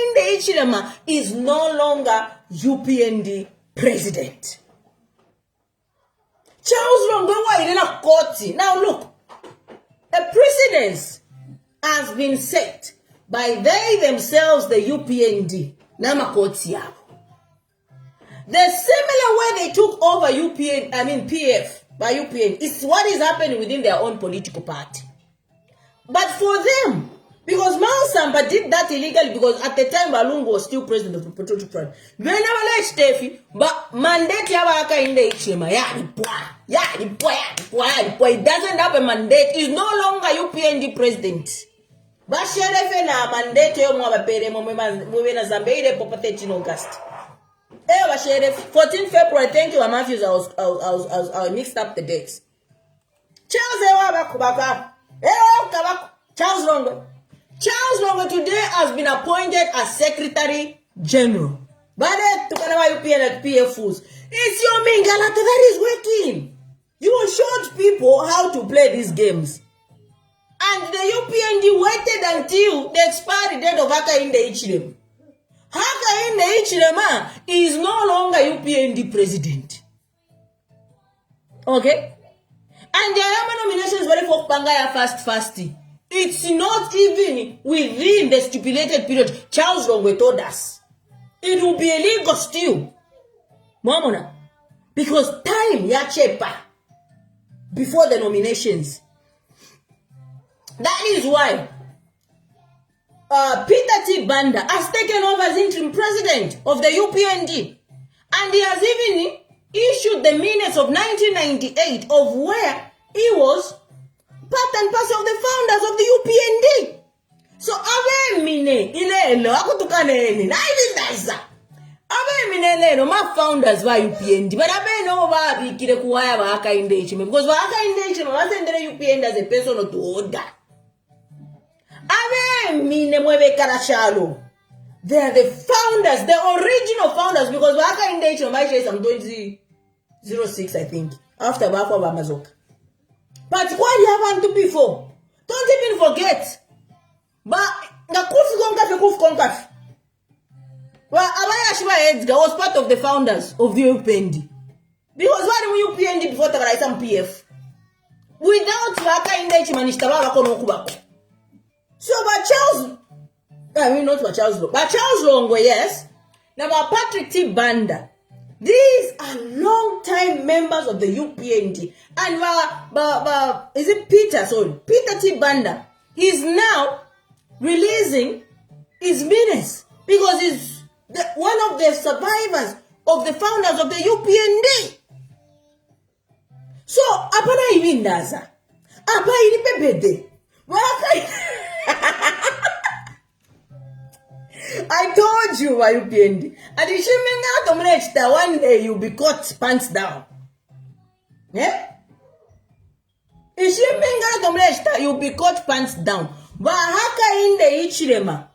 Hakainde Hichilema is no longer UPND president. Charles Lungu in a court. Now look, a precedence has been set by they themselves, the UPND. Namakoti. The similar way they took over PF by UPN is what is happening within their own political party. But for them, because Miles Sampa did that illegally, because at the time Lungu was still president of the Patriotic Front. Whenever like Steffi, but mandate Hakainde Hichilema, it doesn't have a mandate. Is no longer UPND president. But Sheriff na mandate yo mwabapere mwe na Zambia po 13 August. 14 February, thank you, Matthews. I mixed up the dates. Charles Lungu today has been appointed as Secretary General. But PF it's your Mingalata that is working. You will show people how to play these games. And the UPND waited until the expiry date of Hakainde Hichilema. Hakainde Hichilema is no longer UPND president. Okay? And the other nominations very for Pangaya fasty. It's not even within the stipulated period. Charles Lungu told us. It will be illegal still. Mamona. Because time yachepa before the nominations. That is why Peter T. Banda has taken over as interim president of the UPND. And he has even issued the minutes of 1998 of where he was part and parcel of the founders of the UPND. So, ave mine ilelo akutukane na ibizaisa. Ave mine lelo ma founders wa UPND, but ave no ba bikire kuwaya ba Hakainde Hichilema, because ba Hakainde Hichilema wasendele UPND as a person to order. Ave mine mwebe karashalo. They are the founders, the original founders, because ba Hakainde Hichilema is some 2006, I think, after Bafo Bamazoka. But what you haven't to before? Don't even forget. But the Kuf Konkafi. Well, Abaya Shiva Edgar was part of the founders of the UPND. Because why do we UPND before the some PF? Without Hakainde Hichilema Nishtaba Kono Kubako. So, but Charles, not for Charles Lungu, but Charles Lungu, yes. Now, about Patrick T. Banda. These are long-time members of the UPND. And is it Peter? Sorry, Peter T. Banda. He's now releasing his minutes because he's one of the survivors of the founders of the UPND. So, apana iwindaza. Apa ili bebede. I told you, my UPND. And if you mean that one day you'll be caught pants down. Yeah? If you mean that you'll be caught pants down. But Hakainde Hichilema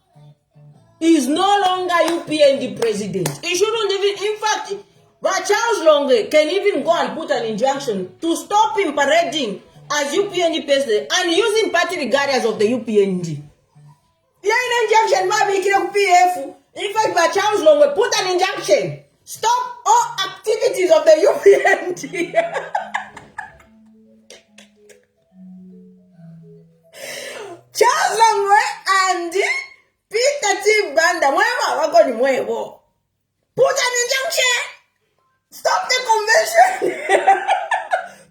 is no longer UPND president. He shouldn't even, in fact, but Charles Lungu can even go and put an injunction to stop him parading as UPND president and using party regardless of the UPND. Injunction, PF. In fact, by Charles Lungu put an injunction. Stop all activities of the UPND. Charles Lungu and Peter T. Banda, put an injunction. Stop the convention.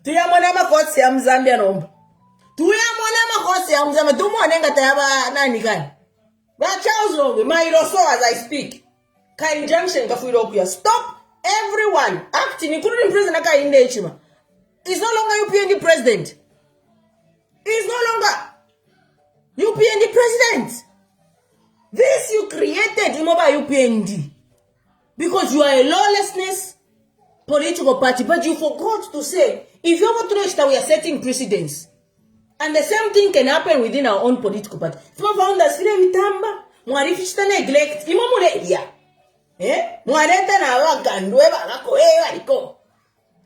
Tuyamona kosi ya Zambia nomba. Tuyamona kosi ya Zambia. Tumonenga tayaba nani gani? But Charles Lungu, my so as I speak, ka injunction kafuirokuya. Stop everyone acting, including President Hakainde Hichilema. He's no longer UPND president. He's no longer. UPND president. This you created by UPND because you are a lawlessness political party, but you forgot to say, if you want to know that we are setting precedents, and the same thing can happen within our own political party. Some founders feel vitamba, mwarifichita neglect, imamule ya. Mwareta na wakandwe balako, waliko.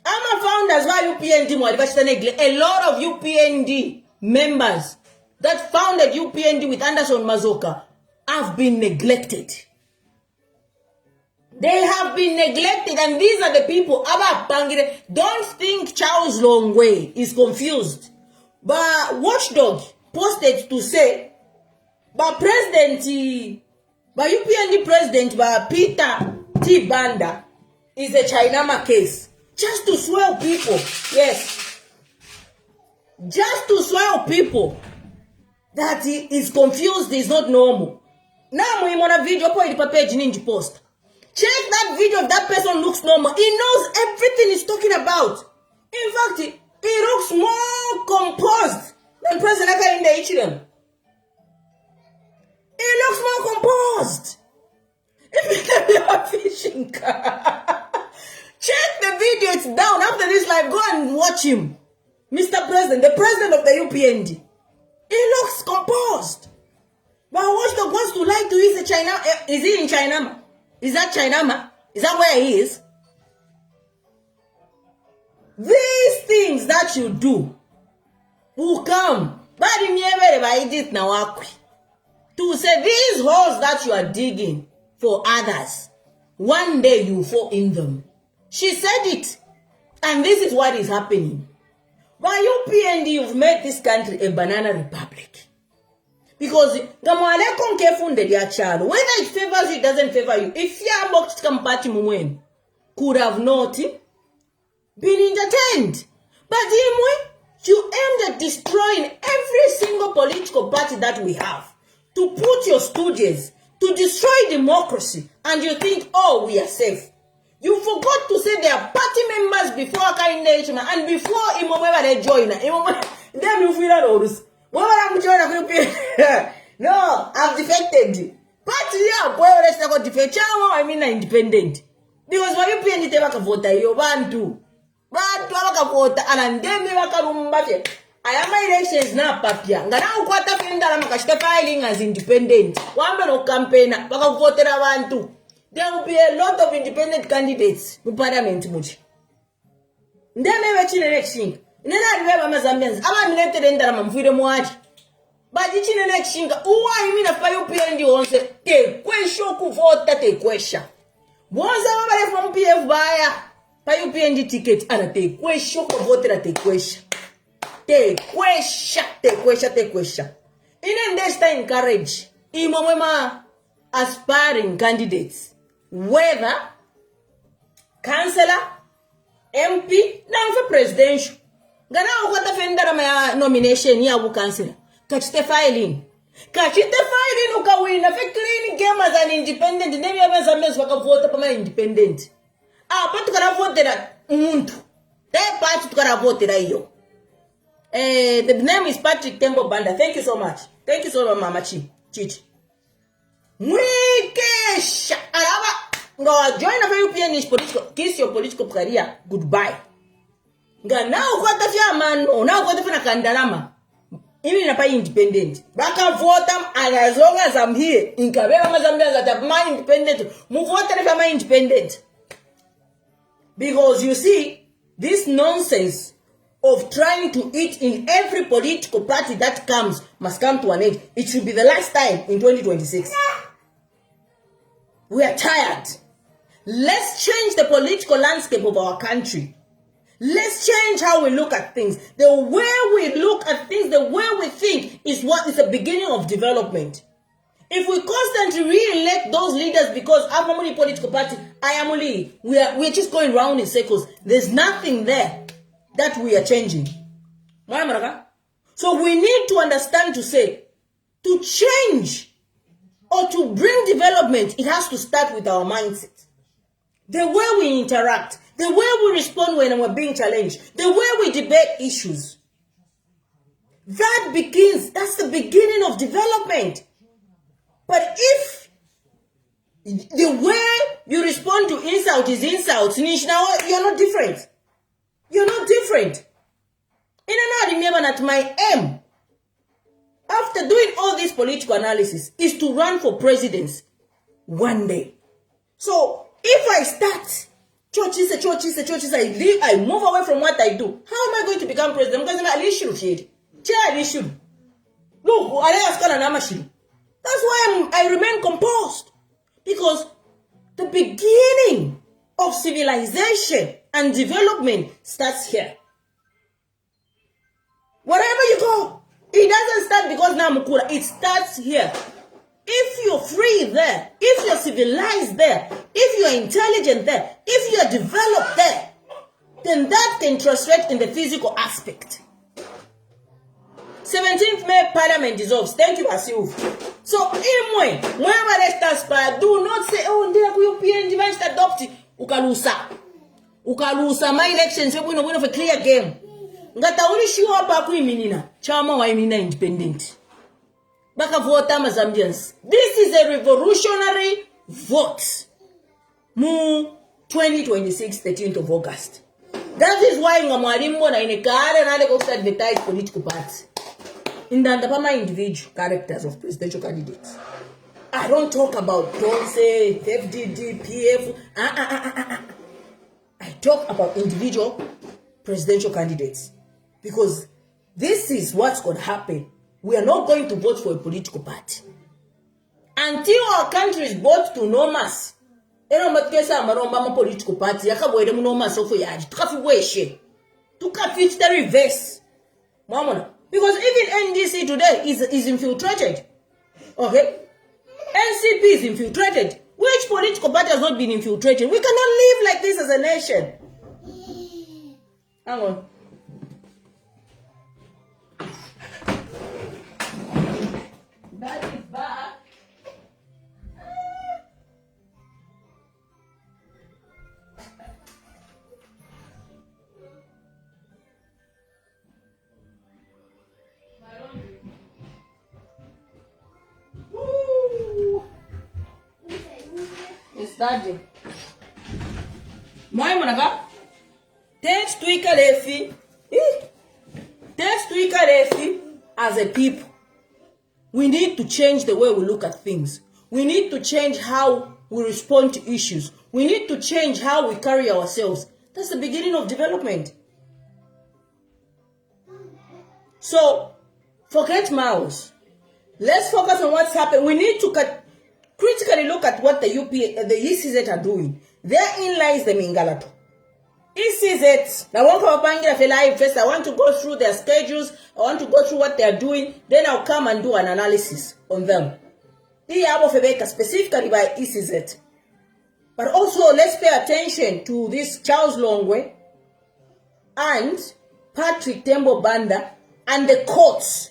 Ama founders wa UPND mwarifichita neglect. A lot of UPND members that founded UPND with Anderson Mazoka have been neglected. They have been neglected, and these are the people. Don't think Charles Longway is confused. But Watchdog posted to say, but UPND president, but Peter T. Banda is a Chinama case. Just to swell people. Yes. Just to swell people that he is confused, is not normal. Now, we want a video for the page Ninja post. Check that video if that person looks normal. He knows everything he's talking about. In fact, he looks more composed than President Hakainde Hichilema. He looks more composed. If you are fishing car. Check the video, it's down. After this live, go and watch him. Mr. President, the president of the UPND. He looks composed. But Watchdog wants to lie to you. Is he in China? Is that China? Is that where he is? These things that you do will come. To say these holes that you are digging for others, one day you fall in them. She said it. And this is what is happening. By UPND, you've made this country a banana republic. Because whether it favors you, it doesn't favor you. If you boxed party could have not been entertained. But you aimed at destroying every single political party that we have. To put your stooges, to destroy democracy. And you think, oh, we are safe. You forgot to say there are party members before Hakainde Hichilema and before Imomeba they join. Then you feel that all this. No, I've defected. Party here, boy, let's go defect. I mean, independent. Because when you pay the table vote, you want to. But to have a vote, and then they waka rumbache. I am my elections now, Papia. Now, what a friend that I'm filing as independent. One man of campaign, waka vote around two. There will be a lot of independent candidates in parliament. Then they will election. Nena remember Zambians. I'm elected in the Ramam freedom watch. But it's in election. Who I mean, if you PND on say, take question to vote that take question. Once somebody from PF buyer, pay UPND ticket and take question to vote that take question. Take question, take question, take question. In this time, encourage Imomema aspiring candidates, whether councillor, MP, now for presidential. Gana ukata fendera ma nomination ya bu councillor. Kachite filing. Kachite filing ukawina fe clean game as an independent. Nemi ya Zambians waka vote pa ma independent. Pa tukara vote na umuntu. Te party tukara vote na iyo. The name is Patrick Tembo Banda. Thank you so much. Thank you so much, Mama Chichi. Mwikesha. Alaba. Join a UPND political. Kiss your political career. Goodbye. Nga now kwata fya mano, now kwata fya kandarama. Even na pa independent. Baka vote and as long as I'm here, inkabeba mazambia that my independent, mu vote na my independent. Because you see, this nonsense of trying to eat in every political party that comes must come to an end. It should be the last time in 2026. We are tired. Let's change the political landscape of our country. Let's change how we look at things. The way we look at things, the way we think is what is the beginning of development. If we constantly re-elect those leaders because I'm only political party, I am only, we're just going round in circles. There's nothing there that we are changing. So we need to understand to say, to change or to bring development, it has to start with our mindset. The way we interact, the way we respond when we're being challenged, the way we debate issues. That's the beginning of development. But if the way you respond to insult is insult, you're not different. You're not different. And I remember that my aim, after doing all this political analysis, is to run for president one day. So if I start, churches, I move away from what I do, how am I going to become president? Because I'm Look, that's why I remain composed. Because the beginning of civilization and development starts here. Wherever you go, it doesn't start because Namukura. It starts here. If you're free there, if you're civilized there, if you're intelligent there, if you're developed there, then that can translate in the physical aspect. 17th May Parliament dissolves. Thank you, Asiuf. So, whenever they start, do not say, oh, they are UPND, man, adopt Ukalusa, my elections, we win of a clear game. Ngata only show up a minina, chama wa imina independent. Baka vote Zambians. This is a revolutionary vote. Mu 2026, 13th of August. That is why Ngamarimbo na inekare na go advertise political parties. In the Andapama individual characters of presidential candidates. I don't talk about Donse, FDD, PF. I talk about individual presidential candidates. Because this is what's going to happen. We are not going to vote for a political party. Until our country is brought to normas. Political party. Tukafit the reverse. Because even NDC today is infiltrated. Okay? NCP is infiltrated. Which political party has not been infiltrated? We cannot live like this as a nation. Hang on. That is back. It's daddy. Moi monaka. Thanks to Ikalefi. Thanks to Ikalefi as a people. We need to change the way we look at things. We need to change how we respond to issues. We need to change how we carry ourselves. That's the beginning of development. So, forget Miles. Let's focus on what's happened. We need to critically look at what the ECZ are doing. Therein lies the Mingalato. ECZ, first I want to go through their schedules, I want to go through what they are doing, then I'll come and do an analysis on them. Specifically by ECZ. But also, let's pay attention to this Charles Longwe and Patrick Tembo Banda and the courts.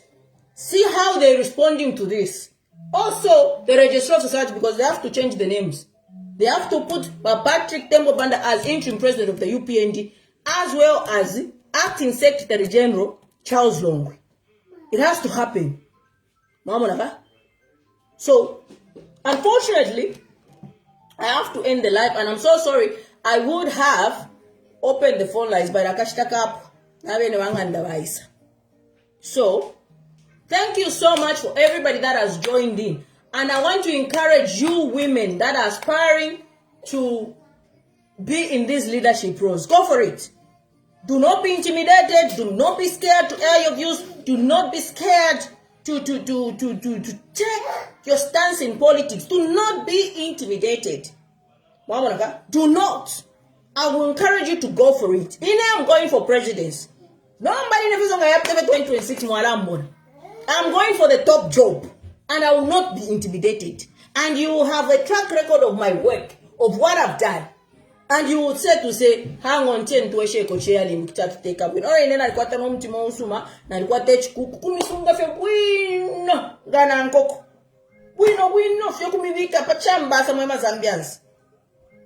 See how they're responding to this. Also, the Registrar of Society, because they have to change the names. They have to put Patrick Tembo Banda as interim president of the UPND, as well as acting Secretary General Charles Longwe. It has to happen. So, unfortunately, I have to end the live, and I'm so sorry. I would have opened the phone lines, but I cashed up. So, thank you so much for everybody that has joined in. And I want to encourage you women that are aspiring to be in these leadership roles. Go for it. Do not be intimidated. Do not be scared to air your views. Do not be scared to take your stance in politics. Do not be intimidated. Do not. I will encourage you to go for it. I'm going for presidents. Nobody never said I have 2026. I'm going for the top job. And I will not be intimidated. And you will have a track record of my work, of what I've done. And you will say, hang on, 10 to a shake or chair in to take up. Or in a quarter home to Monsuma, and what they cook, Kumisunga, Wino, Gananko. Wino, Yokumivika, Pachamba, some Zambians.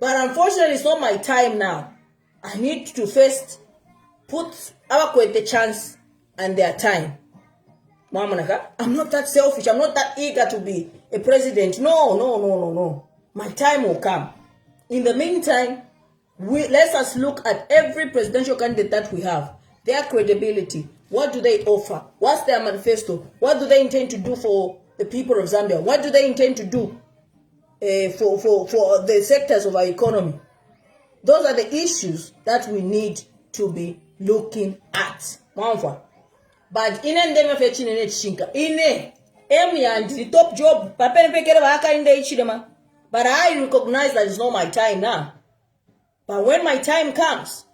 But unfortunately, it's not my time now. I need to first put our quite the chance and their time. I'm not that selfish. I'm not that eager to be a president. No. My time will come. In the meantime, let us look at every presidential candidate that we have. Their credibility. What do they offer? What's their manifesto? What do they intend to do for the people of Zambia? What do they intend to do for the sectors of our economy? Those are the issues that we need to be looking at. But in endema fetchine chinka ine and the top job Hakainde Hichilema. But I recognize that it's not my time now. But when my time comes,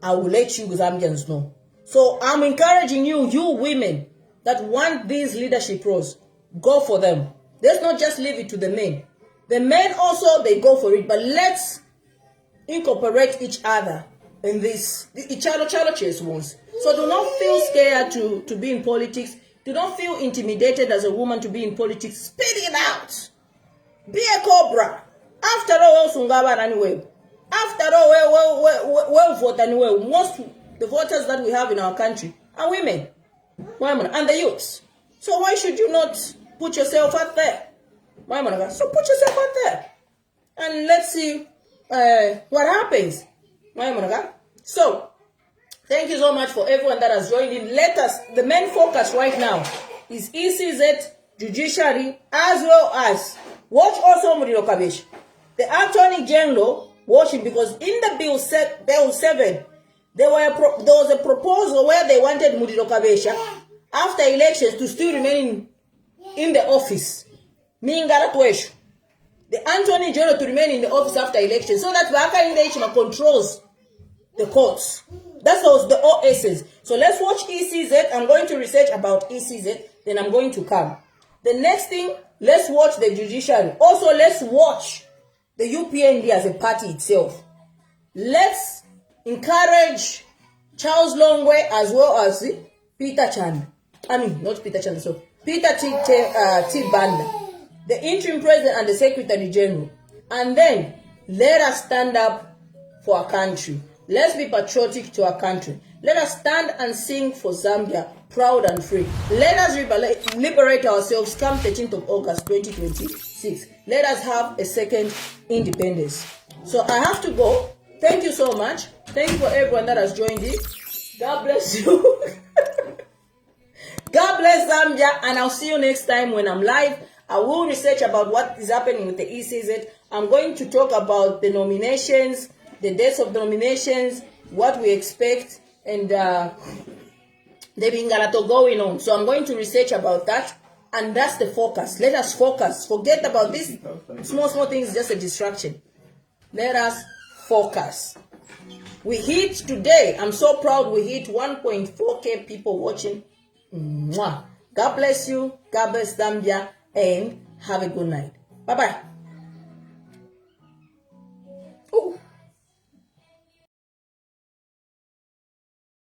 I will let you Zambians know. So I'm encouraging you women that want these leadership roles, go for them. Let's not just leave it to the men. The men also, they go for it, but let's incorporate each other in this challenge ones. So do not feel scared to be in politics. Do not feel intimidated as a woman to be in politics. Spit it out. Be a cobra. After all, anyway. After all, well vote anyway. Most the voters that we have in our country are women and the youths. So why should you not put yourself out there? So put yourself out there, and let's see what happens. So thank you so much for everyone that has joined in. The main focus right now is ECZ, judiciary, as well as watch also Murilo Kabesh. The Attorney General watching, because in the bill 7, there was a proposal where they wanted Murilo Kabesha after elections to still remain in the office. The Attorney General to remain in the office after elections, so that Hakainde Hichilema controls the courts. That was the OSs. So let's watch ECZ. I'm going to research about ECZ. Then I'm going to come. The next thing, let's watch the judiciary. Also, let's watch the UPND as a party itself. Let's encourage Charles Longwe as well as Peter Chan. Not Peter Chan, so Peter T. Banda, the interim president and the secretary general. And then let us stand up for our country. Let's be patriotic to our country. Let us stand and sing for Zambia, proud and free. Let us liberate ourselves come 13th of August 2026. Let us have a second independence. So I have to go. Thank you so much. Thank you for everyone that has joined in. God bless you. God bless Zambia, and I'll see you next time when I'm live. I will research about what is happening with the ECZ. I'm going to talk about the nominations, the dates of the nominations, what we expect, and the Bingalato going on. So I'm going to research about that, and that's the focus. Let us focus. Forget about this small things, just a distraction. Let us focus. We hit today, I'm so proud, we hit 1.4K people watching. God bless you, God bless Zambia, and have a good night. Bye-bye.